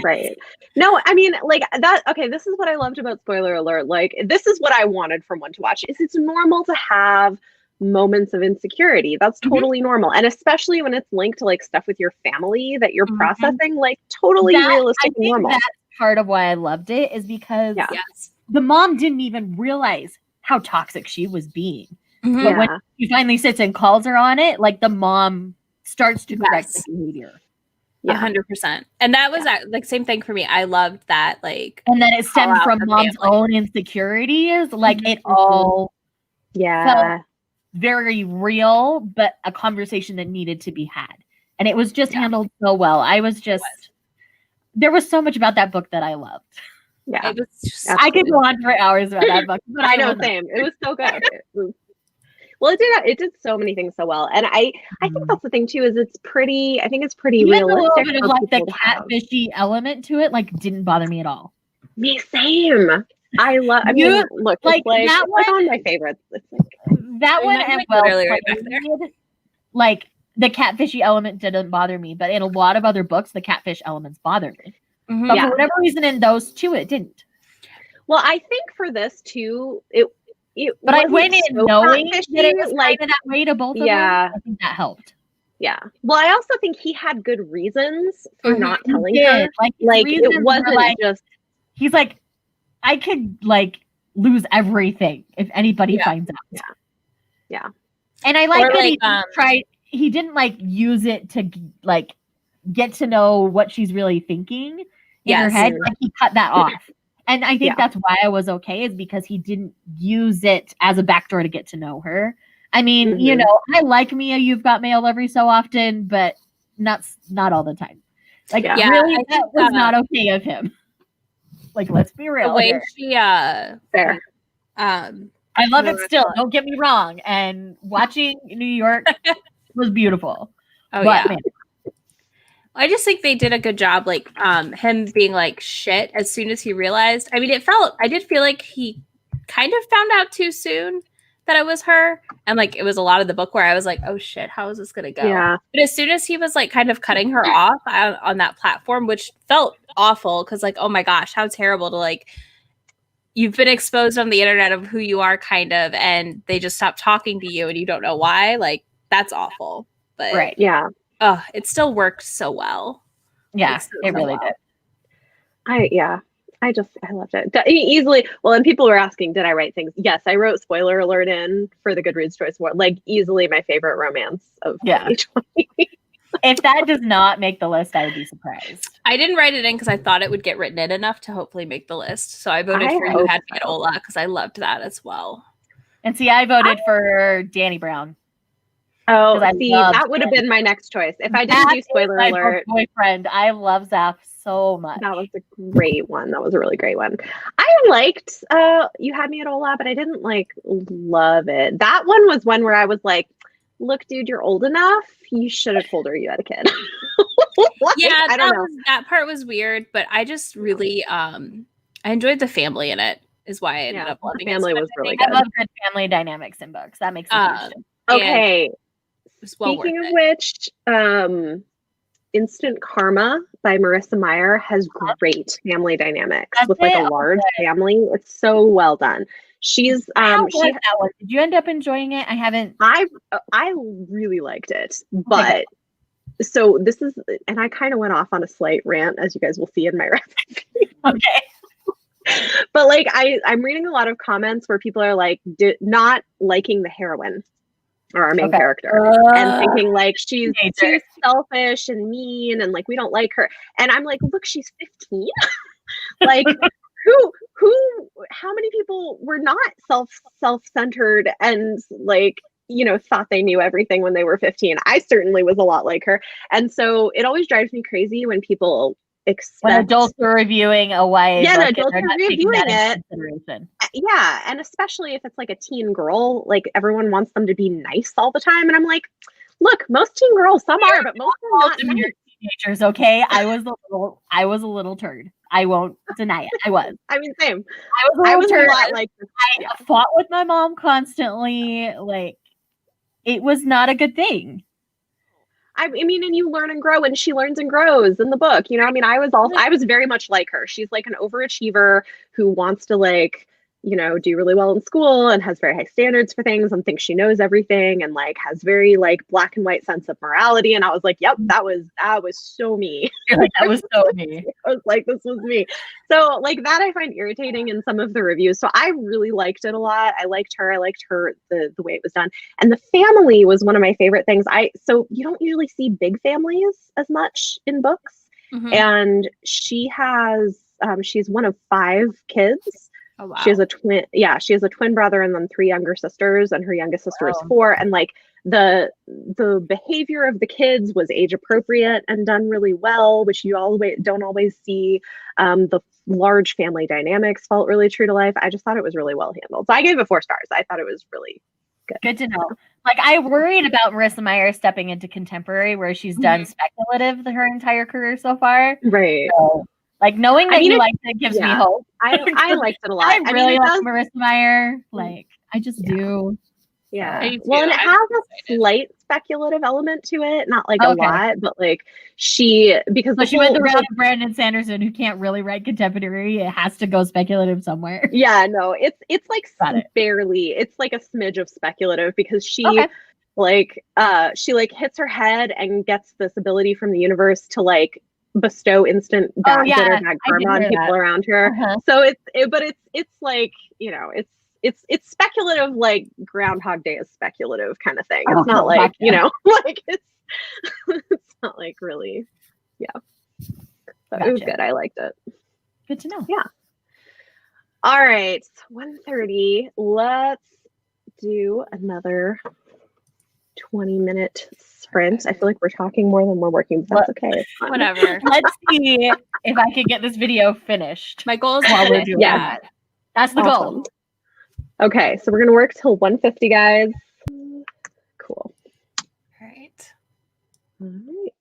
Right. No, I mean, like that. Okay, this is what I loved about spoiler alert. Like, this is what I wanted from one to watch. Is it's normal to have moments of insecurity. That's totally normal, and especially when it's linked to like stuff with your family that you're processing. Like, totally realistic and normal. That's part of why I loved it, is because the mom didn't even realize how toxic she was being. But when she finally sits and calls her on it, like the mom starts to correct the behavior. 100%. And that was like same thing for me. I loved that, like, and then it stemmed from mom's own insecurities. Like it all felt very real, but a conversation that needed to be had. And it was just handled so well. There was so much about that book that I loved. Yeah. It was just, I could go on for hours about that book. But I know, same. It was so good. Well, it did so many things so well, and I think that's the thing too. Is it's pretty. I think it's pretty realistic. A little bit of like the catfishy element to it, like didn't bother me at all. Me same. I love. I mean, look, like that one, it's one of my favorites. It's like, that one and like the catfishy element didn't bother me, but in a lot of other books, the catfish elements bother me. But for whatever reason, in those two, it didn't. Well, I think for this too, but I went in knowing that it was like that way to both of them. I think that helped. Yeah. Well, I also think he had good reasons for not telling her. Like it wasn't like, just. He's like, I could like lose everything if anybody finds out. Yeah. And I like that he didn't like use it to like get to know what she's really thinking in her head. Like he cut that off. And I think that's why I was okay, is because he didn't use it as a backdoor to get to know her. I mean, you know, I like Mia, you've got mail every so often, but not all the time. Like, really, that was not okay of him. Like, let's be real. The way here. she fair. I love it still. Don't get me wrong. And watching New York was beautiful. Oh, but, man. I just think they did a good job, like him being like shit as soon as he realized. I mean, I did feel like he kind of found out too soon that it was her. And like, it was a lot of the book where I was like, oh shit, how is this going to go? Yeah. But as soon as he was like kind of cutting her off on that platform, which felt awful, because like, oh my gosh, how terrible to like, you've been exposed on the internet of who you are kind of, and they just stop talking to you and you don't know why. Like, that's awful. But yeah. Oh, it still worked so well. Yeah, it really did. I loved it. Easily. Well, and people were asking, did I write things? Yes, I wrote spoiler alert in for the Goodreads Choice Award. Like, easily my favorite romance of 2020. If that does not make the list, I would be surprised. I didn't write it in because I thought it would get written in enough to hopefully make the list. So I voted for You Had Me at Ola because I loved that as well. And see, I voted for Danny Brown. Oh, see, that would have been my next choice. If I didn't do spoiler alert. Boyfriend. I love Zaf so much. That was a great one. That was a really great one. I liked You Had Me at Ola, but I didn't like love it. That one was one where I was like, look, dude, you're old enough. You should have told her you had a kid. I don't know. That part was weird, but I just really I enjoyed the family in it, is why I ended up loving it. The family was really good. I love good family dynamics in books. That makes a huge difference. Okay. Speaking of which, Instant Karma by Marissa Meyer has great family dynamics with like a large family. It's so well done. She's that one. Did you end up enjoying it? I haven't. I really liked it, but so this is, and I kind of went off on a slight rant, as you guys will see in my recipe. Okay. But like I'm reading a lot of comments where people are like not liking the heroine or our main character and thinking like she's too selfish and mean and like we don't like her. And I'm like, look, she's 15. Like how many people were not self-centered and like, you know, thought they knew everything when they were 15. I certainly was a lot like her. And so it always drives me crazy when people when adults are reviewing a YA book, adults are reviewing it. Yeah, and especially if it's like a teen girl, like everyone wants them to be nice all the time, and I'm like, look, most teen girls, some are, but most are not nice. Teenagers, okay? I was a little turd. I won't deny it. I was. I mean, same. I was a lot like this. I fought with my mom constantly. Like, it was not a good thing. I mean, and you learn and grow, and she learns and grows in the book. You know, I mean, I was very much like her. She's like an overachiever who wants to like, you know, do really well in school and has very high standards for things and thinks she knows everything and like has very like black and white sense of morality. And I was like, yep, that was so me. Like, that was so me. I was like, this was me. So like that I find irritating in some of the reviews. So I really liked it a lot. I liked her the way it was done. And the family was one of my favorite things. So you don't usually see big families as much in books. Mm-hmm. And she's one of 5 kids. Oh, wow. She has a twin brother and then 3 younger sisters, and her youngest sister is 4. And like the behavior of the kids was age appropriate and done really well, which you don't always see. The large family dynamics felt really true to life. I just thought it was really well handled. So I gave it 4 stars. I thought it was really good. Good to know. Like, I worried about Marissa Meyer stepping into contemporary where she's done speculative her entire career so far. Right. So, like, knowing that you liked it gives me hope. I liked it a lot. I really like Marissa Meyer. Like, I just do. Yeah. Well, and it has a slight speculative element to it. Not like a lot, but like she went the route of Brandon Sanderson, who can't really write contemporary. It has to go speculative somewhere. Yeah, no, it's like barely. It's like a smidge of speculative because she hits her head and gets this ability from the universe to like bestow instant bad karma on people around her. So it's like, you know, it's speculative, like Groundhog Day is speculative kind of thing. It's not like, you know, like it's not like really, So it was good. I liked it. Good to know. Yeah. All right, 1:30. Let's do another 20-minute sprint. I feel like we're talking more than we're working, but that's okay. It's fun. Whatever. Let's see if I can get this video finished. My goal is While to we're finish doing that. That's the Awesome. goal. Okay, so we're gonna work till 1:50, guys. Cool. All right. All right.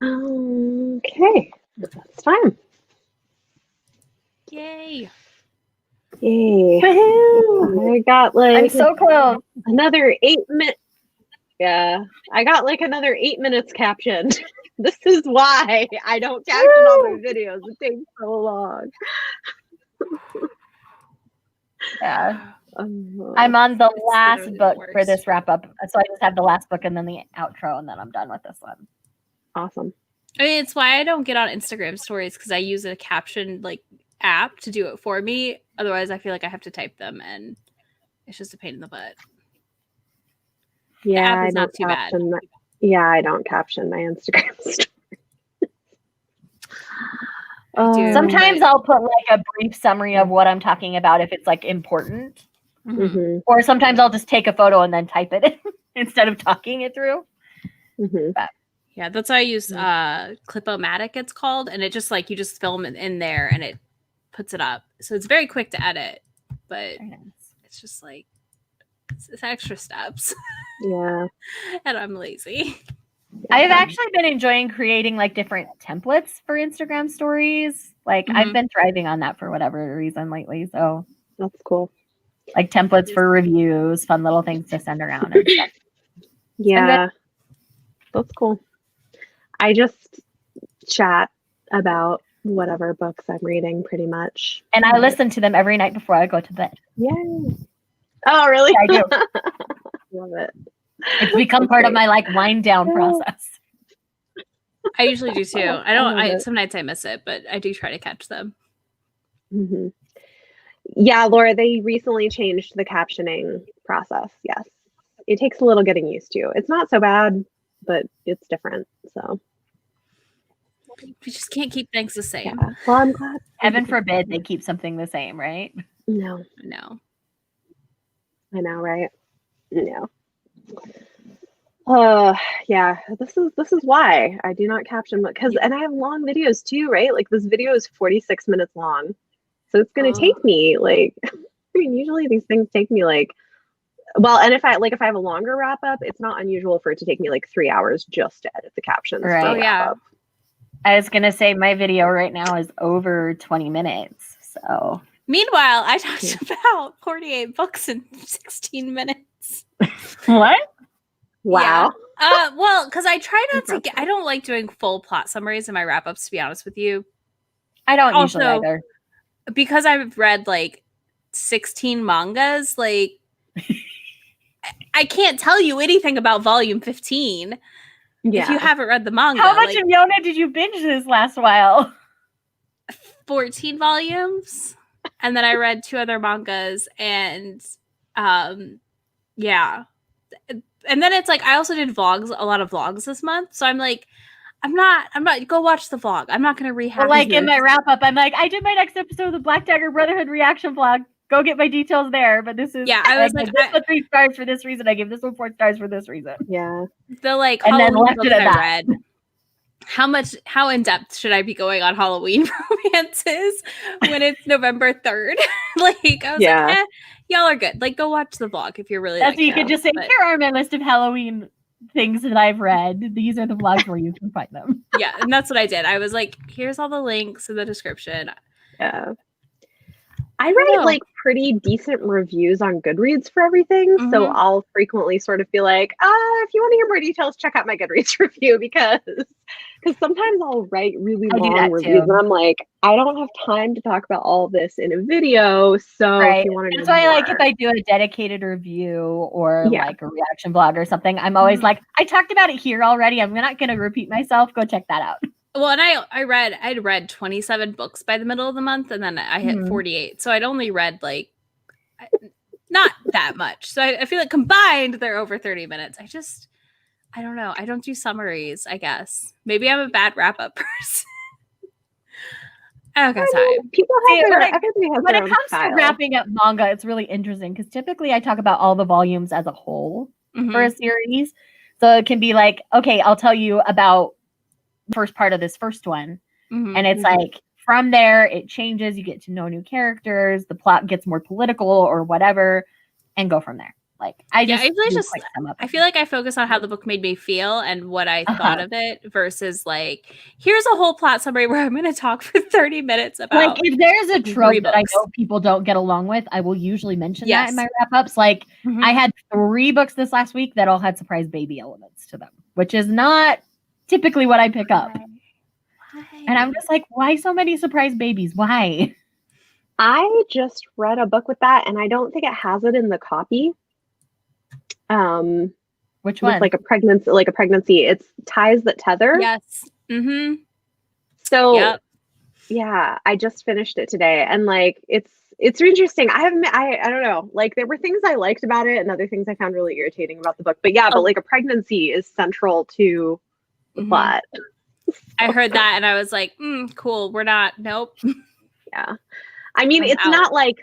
Okay, that's time. Yay. Yay. Woohoo! I got I'm like so close. another 8 minutes. Yeah, I got like another 8 minutes captioned. This is why I don't caption all my videos. It takes so long. Yeah. Oh, I'm on the It's last literally the book for worst. this wrap up. So I just have the last book and then the outro, and then I'm done with this one. awesome. I mean, it's why I don't get on Instagram stories because I use a caption like app to do it for me. Otherwise, I feel like I have to type them, and it's just a pain in the butt. Yeah, app I is not don't too bad. caption. Yeah, I don't caption my Instagram story. I do. Sometimes I'll put like a brief summary of what I'm talking about if it's like important. Mhm. Or sometimes I'll just take a photo and then type it in instead of talking it through. Yeah, that's why I use Clip-O-Matic, it's called, and it just like you just film it in there and it puts it up. So it's very quick to edit, but it's just like it's extra steps. Yeah. And I'm lazy. I've actually been enjoying creating like different templates for Instagram stories. Like I've been thriving on that for whatever reason lately. So that's cool. Like templates for reviews, fun little things to send around and stuff. Yeah, that's cool. I just chat about whatever books I'm reading pretty much. And I listen to them every night before I go to bed. Yay. Oh, really? Yeah, I do. Love it. It's become part of my like wind down process. I usually do too. Some nights I miss it, but I do try to catch them. Mm-hmm. Yeah, Laura, they recently changed the captioning process. Yes. It takes a little getting used to. It's not so bad, but it's different. So we just can't keep things the same. Yeah. Well, I'm glad. Heaven forbid they keep something the same, right? No. I know, right? No. Yeah, this is why I do not caption and I have long videos too, right? Like this video is 46 minutes long. So it's going to take me like I mean, usually these things take me like and if I have a longer wrap up, it's not unusual for it to take me like 3 hours just to edit the captions. Right. For wrap up. I was going to say my video right now is over 20 minutes. So meanwhile, I talked about 48 books in 16 minutes. What? Wow. Yeah. Well, because I try not to I don't like doing full plot summaries in my wrap ups, to be honest with you. I don't usually either. Because I've read like 16 mangas, like I can't tell you anything about volume 15 if you haven't read the manga. How much of Yona did you binge this last while? 14 volumes. And then I read 2 other mangas and yeah. And then it's like I also did a lot of vlogs this month. So I'm like, I'm not go watch the vlog. I'm not gonna rehash. Well, like in my wrap up, I'm like, I did my next episode of the Black Dagger Brotherhood reaction vlog. Go get my details there. But this is I was like this one 3 stars for this reason. I give this one 4 stars for this reason. Yeah. The like and Halloween then left books it at I that. read. How in depth should I be going on Halloween romances when it's November 3rd? Like I was like, y'all are good. Like go watch the vlog if you're really. That's what you could just say. Here are my list of Halloween things that I've read. These are the vlogs where you can find them. Yeah, and that's what I did. I was like, here's all the links in the description. Yeah. I write like pretty decent reviews on Goodreads for everything. So I'll frequently sort of be like, if you want to hear more details, check out my Goodreads review because sometimes I'll write really long reviews and I'm like, I don't have time to talk about all this in a video. So if you want to know that's why like if I do a dedicated review or like a reaction vlog or something, I'm always like, I talked about it here already. I'm not going to repeat myself. Go check that out. Well, and I'd read 27 books by the middle of the month, and then I hit 48. So I'd only read like not that much. So I feel like combined they're over 30 minutes. I don't know. I don't do summaries, I guess. Maybe I'm a bad wrap-up person. I don't got time. People have when it comes to wrapping up manga, it's really interesting because typically I talk about all the volumes as a whole for a series. So it can be like, okay, I'll tell you about first part of this first one and it's like from there it changes, you get to know new characters, the plot gets more political or whatever and go from there. Like I Yeah, just, I usually do just quick sum up. I feel like I focus on how the book made me feel and what I thought of it versus like, here's a whole plot summary where I'm going to talk for 30 minutes like about if there's a 3 trope that I books. know people don't get along with, I will usually mention that in Yes. my wrap-ups. Like Mhm. I had 3 books this last week that all had surprise baby elements to them, which is not typically what I pick up. Why? And I'm just like, why so many surprise babies? Why? I just read a book with that, and I don't think it has it in the copy. Which With one? like a pregnancy. It's Ties That Tether. Yes. Mm-hmm. So Yep. yeah, I just finished it today, and like it's interesting. I don't know. Like there were things I liked about it and other things I found really irritating about the book. But yeah, but like a pregnancy is central to the plot. I heard that and I was like, cool. We're not. Nope. Yeah. I mean, I'm it's out. not like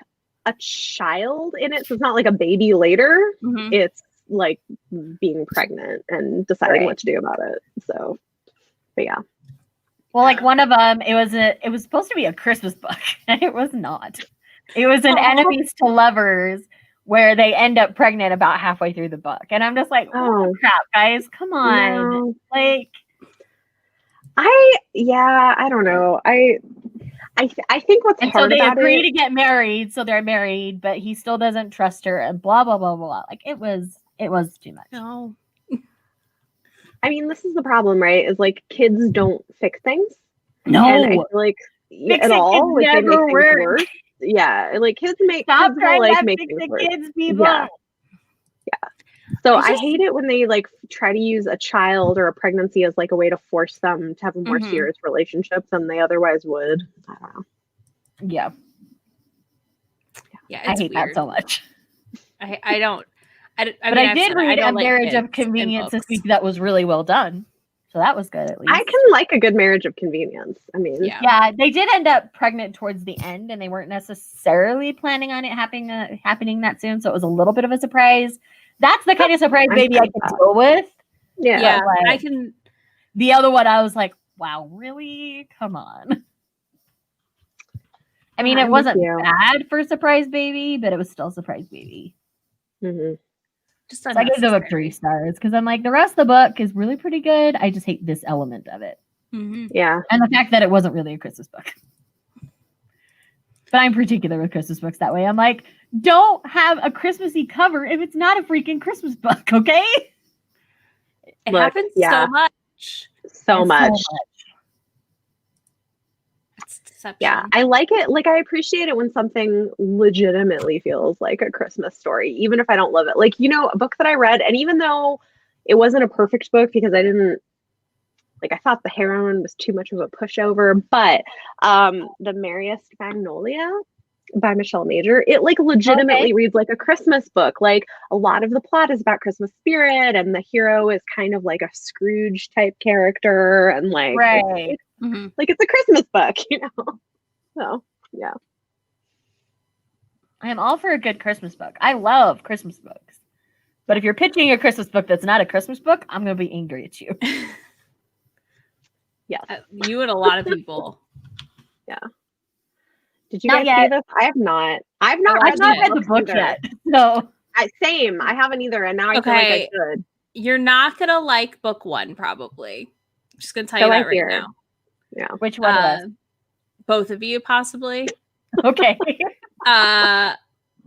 a child in it, so it's not like a baby later. Mhm. It's like being pregnant and deciding what to do about it. So, but yeah. Well, like one of them, it was supposed to be a Christmas book, and it was not. It was an enemies to lovers where they end up pregnant about halfway through the book, and I'm just like, oh crap, guys, come on, No. like. I don't know. I think what's And hard so they about agree it. to get married, so they're married, but he still doesn't trust her, and blah blah blah blah. Like it was too much. No. I mean, this is the problem, right? Is like kids don't fix things. No, and I feel like at all, like they make things worse. Yeah, like kids Stop kids trying will like to make fix things the worse. kids, people. Yeah. So I hate it when they like try to use a child or a pregnancy as like a way to force them to have a more serious relationship than they otherwise would. I don't know. Yeah. Yeah, I it's hate weird. that so much. I don't. But I did read A Marriage of Convenience this week that was really well done. So that was good, at least. I can like a good marriage of convenience. I mean, yeah, they did end up pregnant towards the end, and they weren't necessarily planning on it happening that soon. So it was a little bit of a surprise. That's the kind of surprise baby I can deal with. Yeah, like, I can. The other one, I was like, wow, really? Come on. I mean, it wasn't bad for surprise baby, but it was still surprise baby. Mm-hmm. So I gave the book 3 stars because I'm like, the rest of the book is really pretty good. I just hate this element of it. Mm-hmm. Yeah. And the fact that it wasn't really a Christmas book. But I'm particular with Christmas books that way. I'm like, don't have a Christmassy cover if it's not a freaking Christmas book, okay? It happens so much. So much. It's deception. Yeah, I like it. Like, I appreciate it when something legitimately feels like a Christmas story, even if I don't love it. Like, you know, a book that I read, and even though it wasn't a perfect book because I didn't, like, I thought the heroine was too much of a pushover, but The Merriest Magnolia by Michelle Major, it like legitimately reads like a Christmas book. Like a lot of the plot is about Christmas spirit, and the hero is kind of like a Scrooge type character, and like like it's a Christmas book, you know. So yeah, I am all for a good Christmas book. I love Christmas books, but if you're pitching a Christmas book that's not a Christmas book, I'm gonna be angry at you. Yeah, you and a lot of people. Yeah. Did you guys see this? I have not. I've not read the book yet. No. Same. I haven't either, and now I feel like I should. You're not gonna like book 1, probably. I'm just gonna tell you that right now. Yeah. Which one of us? Both of you, possibly. Okay. I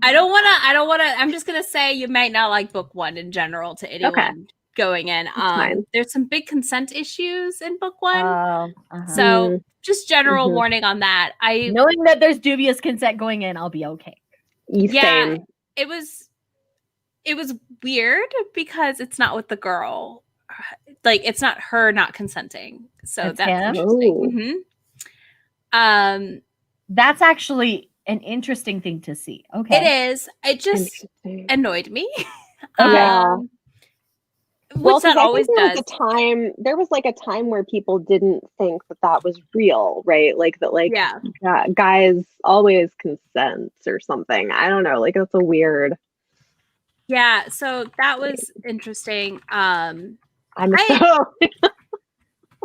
don't wanna. I'm just gonna say you might not like book 1 in general to anyone going in. There's some big consent issues in book 1. So just general warning on that. Knowing that there's dubious consent going in, I'll be okay. Same. It was weird because it's not with the girl. Like it's not her not consenting. So that's interesting. Mm-hmm. That's actually an interesting thing to see. Okay. It is. It just annoyed me. Which that always does. There was like a time where people didn't think that was real, right? Like that, like guys always consent or something. I don't know. Like that's a weird. Yeah. So that was interesting. I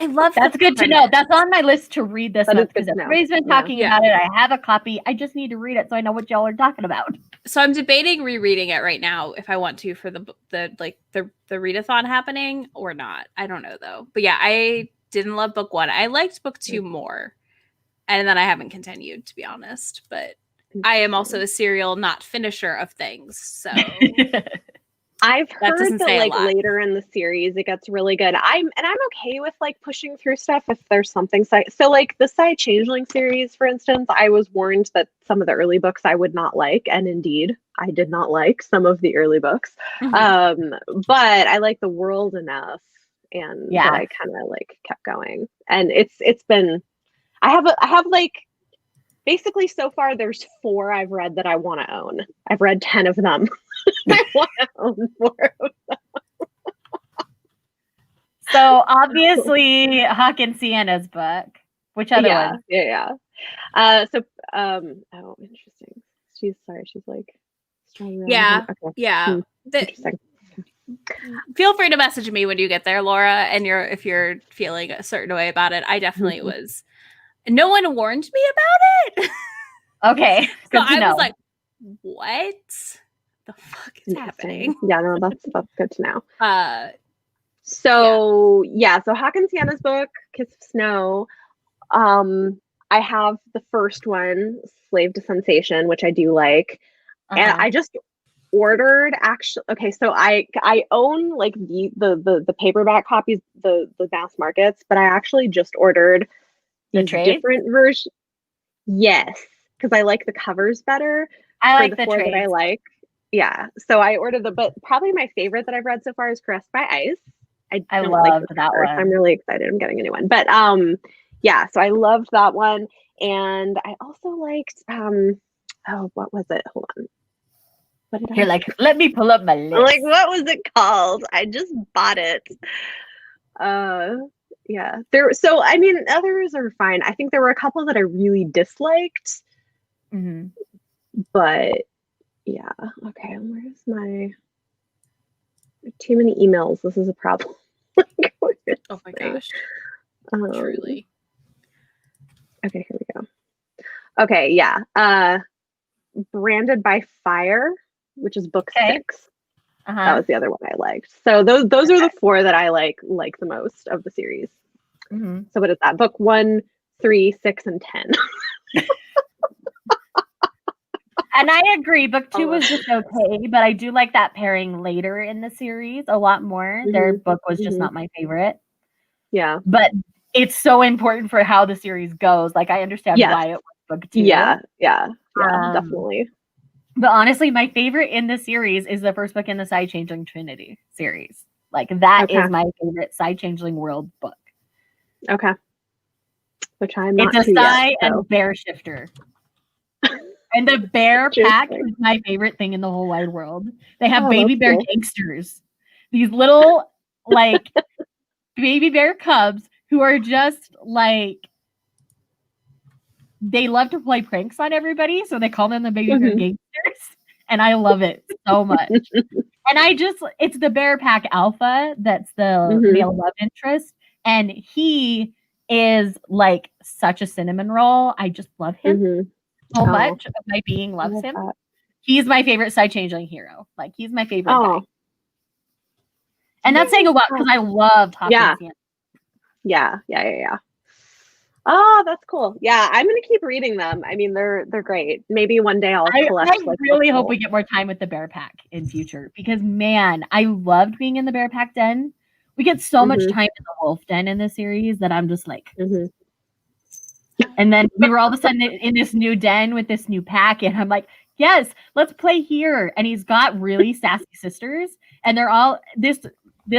love that's good to know. That's on my list to read this month because everybody's been talking about it. I have a copy. I just need to read it so I know what y'all are talking about. So I'm debating rereading it right now if I want to for the readathon happening or not. I don't know though. But yeah, I didn't love book 1. I liked book 2 more. And then I haven't continued, to be honest. But I am also a serial not finisher of things. So I've heard that like later in the series it gets really good. I'm okay with like pushing through stuff if there's something so like the Side Changeling series, for instance, I was warned that some of the early books I would not like, and indeed I did not like some of the early books. But I like the world enough and that I kind of like kept going. And it's been I have like basically so far there's 4 I've read that I want to own. I've read 10 of them. I want to own 4 of them. So obviously Hawk and Sienna's book. Which other one? Yeah. Oh, interesting. She's like yeah. Okay. Yeah. Interesting. Feel free to message me when you get there, Laura, and if you're feeling a certain way about it. I definitely was. No one warned me about it. Okay. So I was like, what the fuck is happening? Yeah, no, that's good to know. So Hawk and Sienna's book, Kiss of Snow. I have the first one, Slave to Sensation, which I do like. And I just ordered so I own like the paperback copies, the mass markets, but I actually just ordered the different version. Yes, because I like the covers better. I like the 4 that I like. Yeah, so I ordered but probably my favorite that I've read so far is Caressed by Ice. I love like that one. I'm really excited. I'm getting a new one, but so I loved that one, and I also liked what was it? Hold on. What did You're like, let me pull up my list. Like, what was it called? I just bought it. Yeah. So I mean, others are fine. I think there were a couple that I really disliked. But yeah. Okay. Where's my too many emails? This is a problem. Oh my gosh. Truly. Okay, here we go. Okay, yeah. Branded by Fire, which is book 6. That was the other one I liked. So those are the 4 that I like the most of the series. So what is that? Book 1, 3, 6, and 10. And I agree. Book 2 was just okay, but I do like that pairing later in the series a lot more. Their book was just not my favorite. Yeah. But it's so important for how the series goes. Like, I understand why it was book 2. Yeah, definitely. But honestly, my favorite in the series is the first book in the Side Changeling Trinity series. Like, that is my favorite Side Changeling World book. Okay. Which I'm not It's a Psy yet, and Bear Shifter. And the bear pack is my favorite thing in the whole wide world. They have baby bear gangsters. These little, like, baby bear cubs who are just, like, they love to play pranks on everybody, so they call them the baby bear gangsters. And I love it so much. And it's the bear pack alpha that's the male love interest. And he is, like, such a cinnamon roll. I just love him. So much of my being loves him. He's my favorite Side Changeling hero. Like, he's my favorite guy. And that's saying a lot because I loved Hawk and Sienna. Yeah. Oh, that's cool. Yeah, I'm gonna keep reading them. I mean, they're great. Maybe one day I'll collect. I really hope we get more time with the bear pack in future because, man, I loved being in the bear pack den. We get so much time in the wolf den in this series that I'm just like. And then we were all of a sudden in this new den with this new pack, and I'm like, yes, let's play here. And he's got really sassy sisters, and they're all this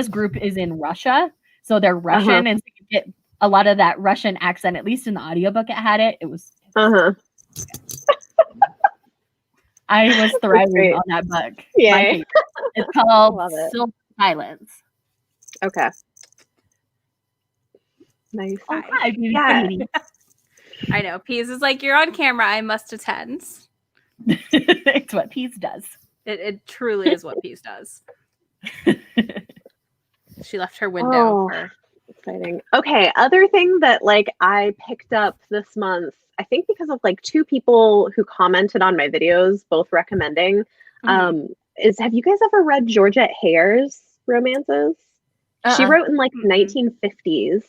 group is in Russia, so they're Russian, and so you get a lot of that Russian accent. At least in the audiobook, it had it. It was. I was thriving on that book. Yeah, it's called Silk Silence. Okay. Nice. I know. Peas is like, you're on camera. I must attend. It's what Peas does. It truly is what Peas does. She left her window for Exciting. Okay, other thing that like I picked up this month, I think because of like two people who commented on my videos, both recommending, is have you guys ever read Georgette Hayer's romances? She wrote in like the 1950s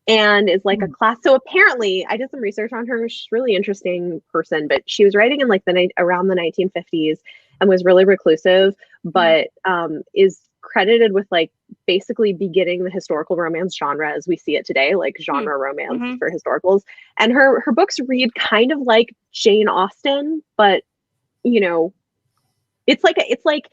and is like a class. So apparently, I did some research on her. She's a really interesting person, but she was writing in like around the 1950s and was really reclusive, but is credited with like basically beginning the historical romance genre as we see it today, like genre romance for historicals. And her books read kind of like Jane Austen, but you know, it's like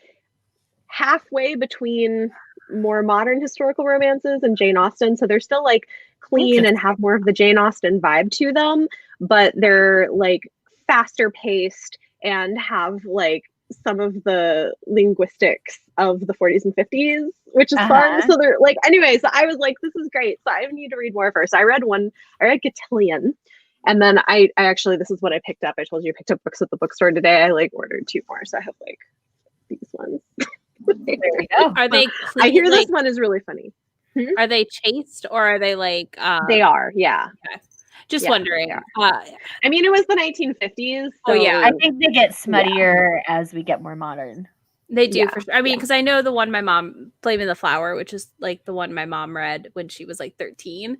halfway between more modern historical romances and Jane Austen. So they're still like clean and have more of the Jane Austen vibe to them, but they're like faster paced and have like some of the linguistics of the 40s and 50s, which is fun. So they're like, anyways, I was like, this is great. So I need to read more of her. So I read Cotillion. And then I actually, this is what I picked up. I told you I picked up books at the bookstore today. I like ordered 2 more. So I have like these ones. There we go. Are they? I hear this one is really funny. Are they chaste or are they like? They are, yeah. Okay. Just wondering. I mean, it was the 1950s. So I think they get smuttier as we get more modern. They do for sure. I mean, because I know the one my mom, Flaming the Flower, which is like the one my mom read when she was like 13,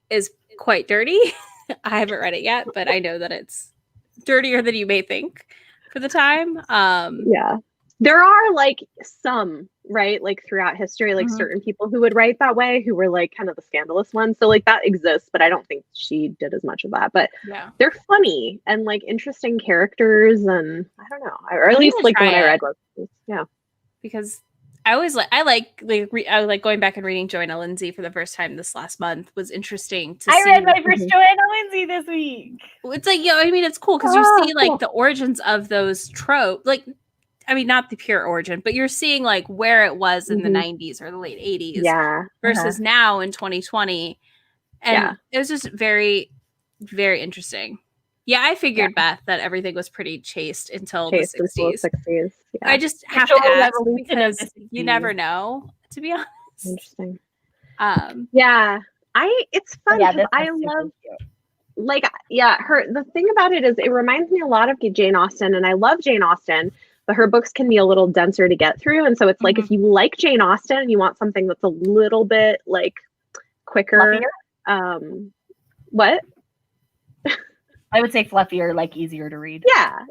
is quite dirty. I haven't read it yet, but I know that it's dirtier than you may think for the time. There are like some, right, like throughout history, like certain people who would write that way, who were like kind of the scandalous ones. So like that exists, but I don't think she did as much of that. But they're funny and like interesting characters, and I don't know, or at least like when I read was because I like going back and reading Joanna Lindsay for the first time this last month was interesting to see. I read my first Joanna Lindsay this week. It's like, I mean, it's cool because you see like the origins of those tropes, like, I mean, not the pure origin, but you're seeing like where it was in the 90s or the late 80s versus now in 2020. And it was just very, very interesting. Yeah, I figured, Beth, that everything was pretty chaste until the 60s. I just have to ask because you never know, to be honest. Interesting. It's fun because I love the thing about it is it reminds me a lot of Jane Austen, and I love Jane Austen, but her books can be a little denser to get through. And so it's like if you like Jane Austen and you want something that's a little bit like quicker, what? I would say fluffier, like easier to read. Yeah.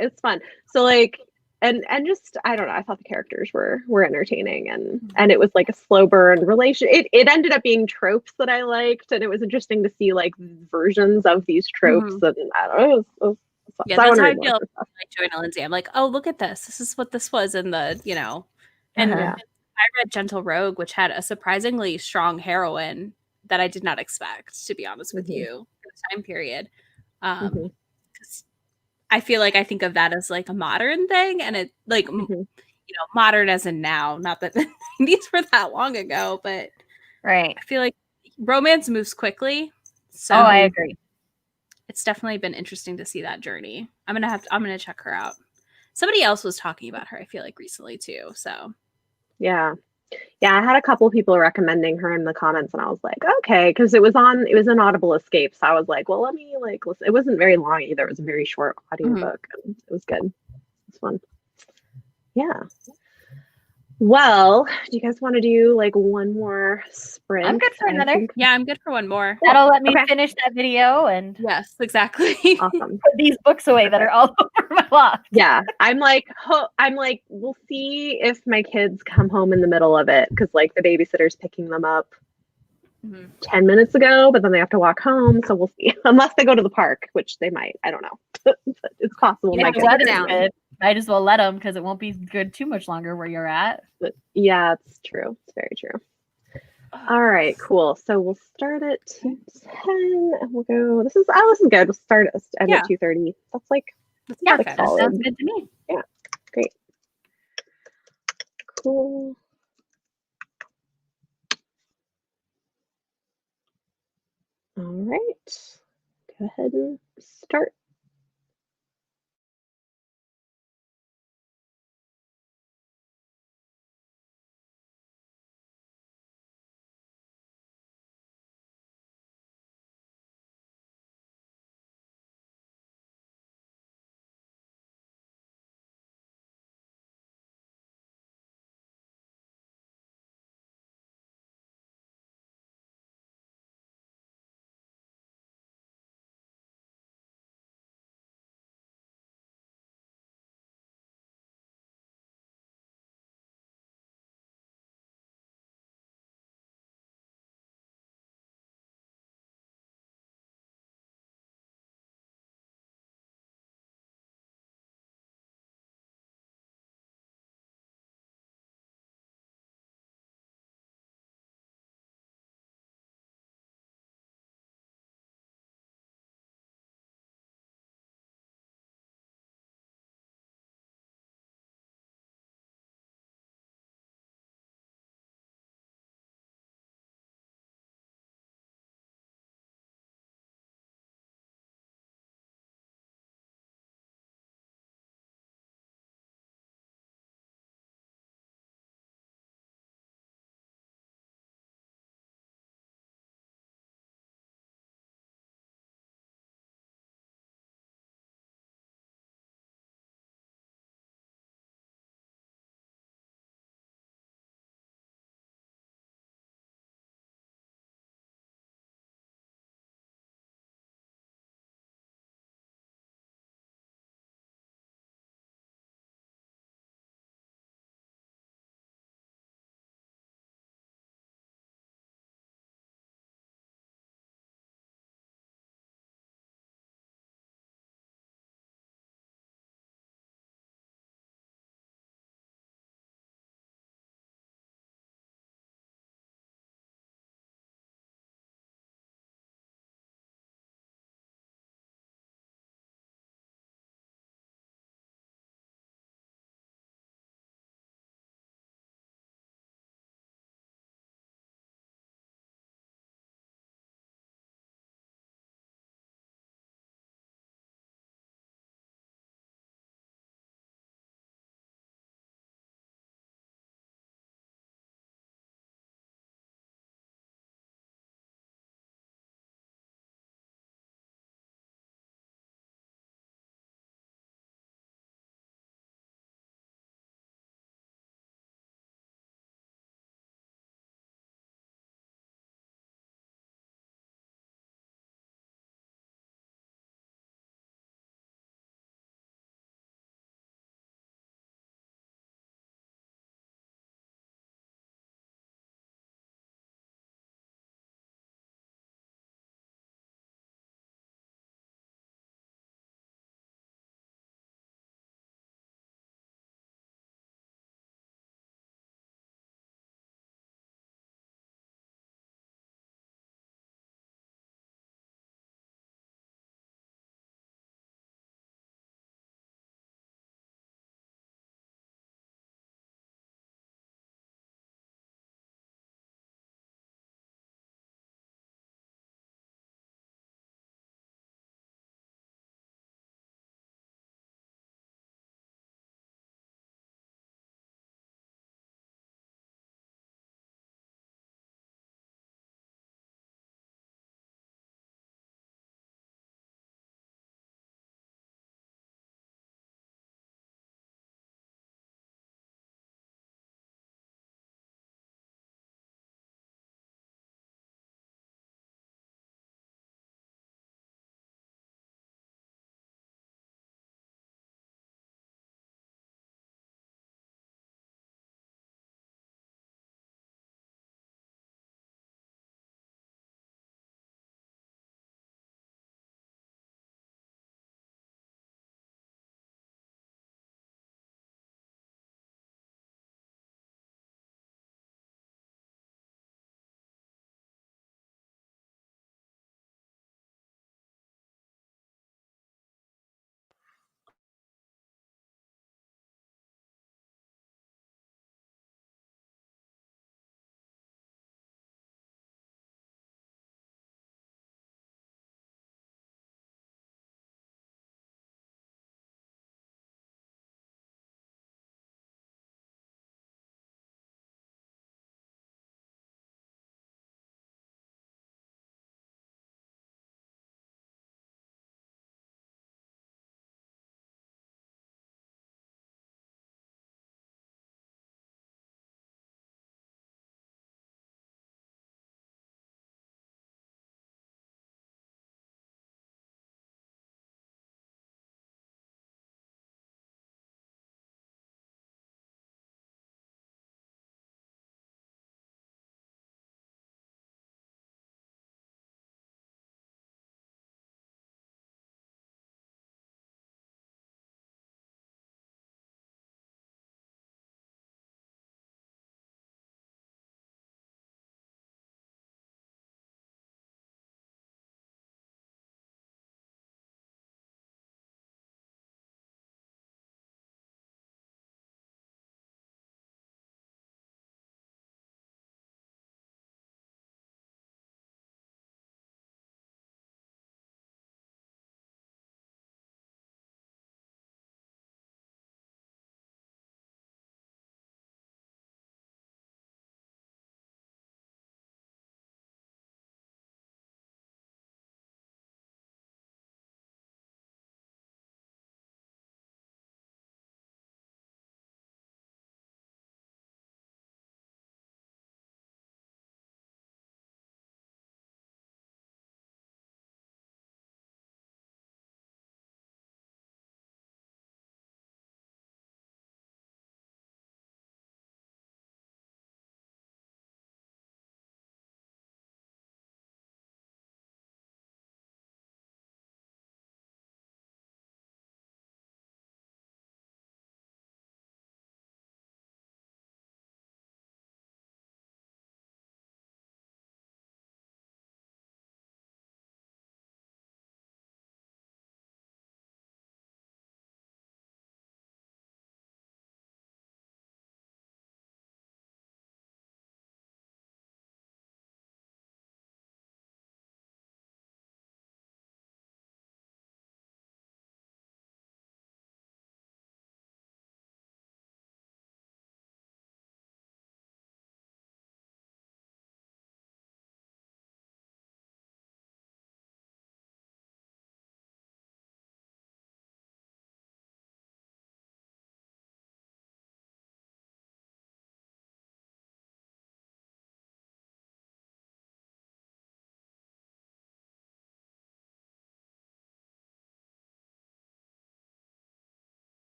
It's fun. So like, and just I don't know. I thought the characters were entertaining, and it was like a slow burn relation. It ended up being tropes that I liked, and it was interesting to see like versions of these tropes. And I don't know. It was that's how I feel like Joanna Lindsay. I'm like, oh, look at this. This is what this was in the, and I read Gentle Rogue, which had a surprisingly strong heroine that I did not expect, to be honest with you, in the time period. Because I feel like I think of that as like a modern thing, and it like modern as in now, not that the 90s were that long ago, but I feel like romance moves quickly. So I agree. It's definitely been interesting to see that journey. I'm gonna check her out. Somebody else was talking about her, I feel like, recently too. So I had a couple of people recommending her in the comments, and I was like, okay, because it was an Audible Escape, so I was like, well, let me like listen. It wasn't very long either. It was a very short audiobook, and it was good. It was fun. Well, do you guys want to do like one more sprint? I'm good for another. I'm good for one more. That'll let me finish that video and yes, exactly. Awesome. Put these books away that are all over my loft. Yeah, I'm like, we'll see if my kids come home in the middle of it, because like the babysitter's picking them up 10 minutes ago, but then they have to walk home, so we'll see. Unless they go to the park, which they might. I don't know. But it's possible. Yeah, the weather's good. Might as well let them, because it won't be good too much longer where you're at. But yeah, it's true. It's very true. All right, cool. So we'll start at 2:10, and we'll go. This is good. We'll start at 2:30. That's like perfect. That sounds good to me. Yeah, great. Cool. All right. Go ahead and start.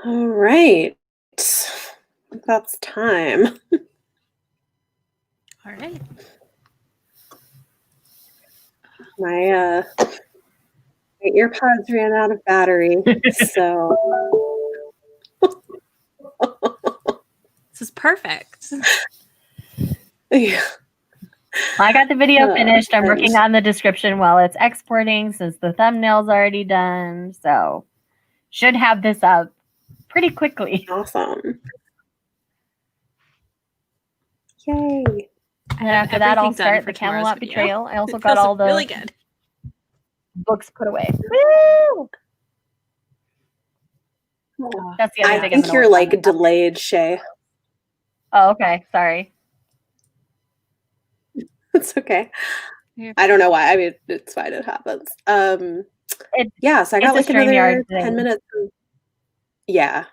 All right. That's time. All right. My earpods ran out of battery, so This is perfect. yeah. I got the video finished. I'm and- working on the description while it's exporting since the thumbnail's already done. So should have this up pretty quickly. Awesome. Yay. And after that, I'll everything done start for the tomorrow's Camelot video. Betrayal. I also It got feels all the really good. books put away. Woo! That's the other I thing. think you're like delayed, Shay. Oh, okay. Sorry. It's okay. Yeah. I don't know why. I mean, it's fine. It happens. Yeah, so I got like it's a another StreamYard 10 thing. minutes. Yeah.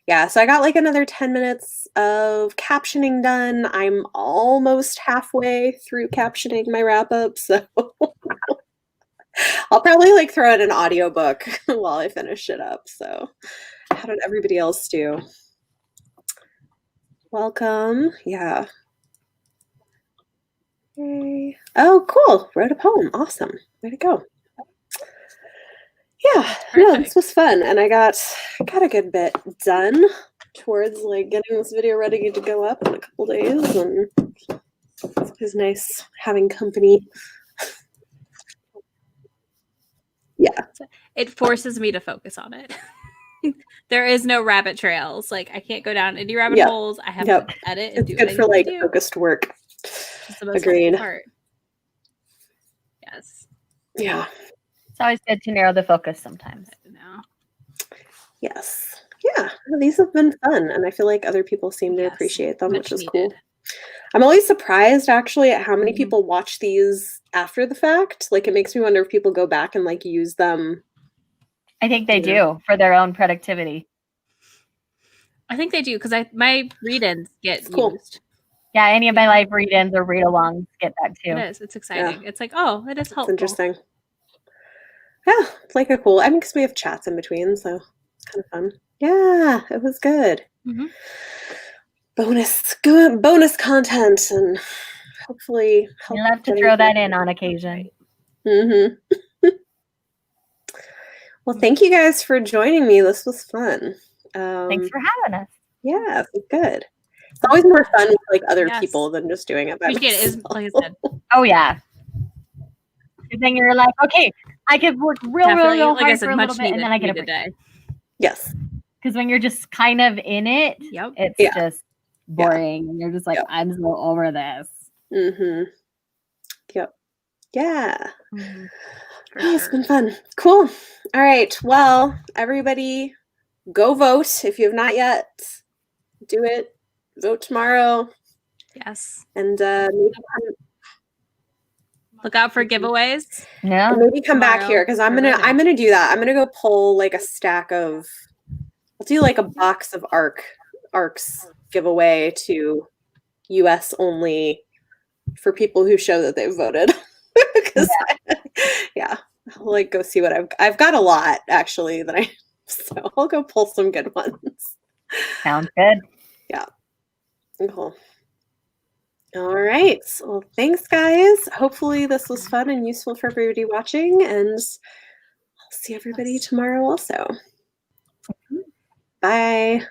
Yeah, so I got like another 10 minutes of captioning done. I'm almost halfway through captioning my wrap up, so I'll probably like throw in an audiobook while I finish it up. So how did everybody else do? Welcome. Yeah. Yay. Oh, cool. Wrote a poem. Awesome. Way to go. Yeah, no, this was fun, and I got a good bit done towards like getting this video ready to go up in a couple days, and it was nice having company. Yeah, It forces me to focus on it. There is no rabbit trails. Like I can't go down any rabbit holes. I have to edit and it's do good what for I need like to do. focused work. It's the most Agreed. helpful part. Yes. Yeah. It's always good to narrow the focus sometimes. No. Yes. Yeah. These have been fun, and I feel like other people seem to appreciate them, which is cool. I'm always surprised actually at how many people watch these after the fact. Like it makes me wonder if people go back and like use them. I think they do for their own productivity. I think they do because my read-ins get used. Yeah, any of my live read-ins or read-alongs get that too. It is. It's exciting. Yeah. It's like, oh, it is helpful. It's interesting. Yeah, it's like a cool. I mean, because we have chats in between, so it's kind of fun. Yeah, it was good. Mm-hmm. Bonus content, and hopefully help. You love to throw that in on occasion. Mm-hmm. Well, thank you guys for joining me. This was fun. Thanks for having us. Yeah, it was good. It's always more fun with like other people than just doing it by myself. Is, like I said. Oh yeah. Because then you're like, okay, I could work real hard for a little bit, and then I get a break. Yes. Because when you're just kind of in it, it's just boring, and you're just like, I'm so over this. Mm-hmm. Yep. Yeah. Mm-hmm. It's been fun. Cool. All right. Well, everybody, go vote if you have not yet. Do it. Vote tomorrow. Yes. And look out for giveaways. Yeah. Maybe come back here because I'm gonna do that. I'm gonna go pull like a stack of. I'll do like a box of ARCs giveaway to US only for people who show that they've voted. Because I'll like go see what I've got a lot actually so I'll go pull some good ones. Sounds good. Yeah. Cool. All right. Well, thanks guys. Hopefully this was fun and useful for everybody watching, and I'll see everybody tomorrow also. Bye.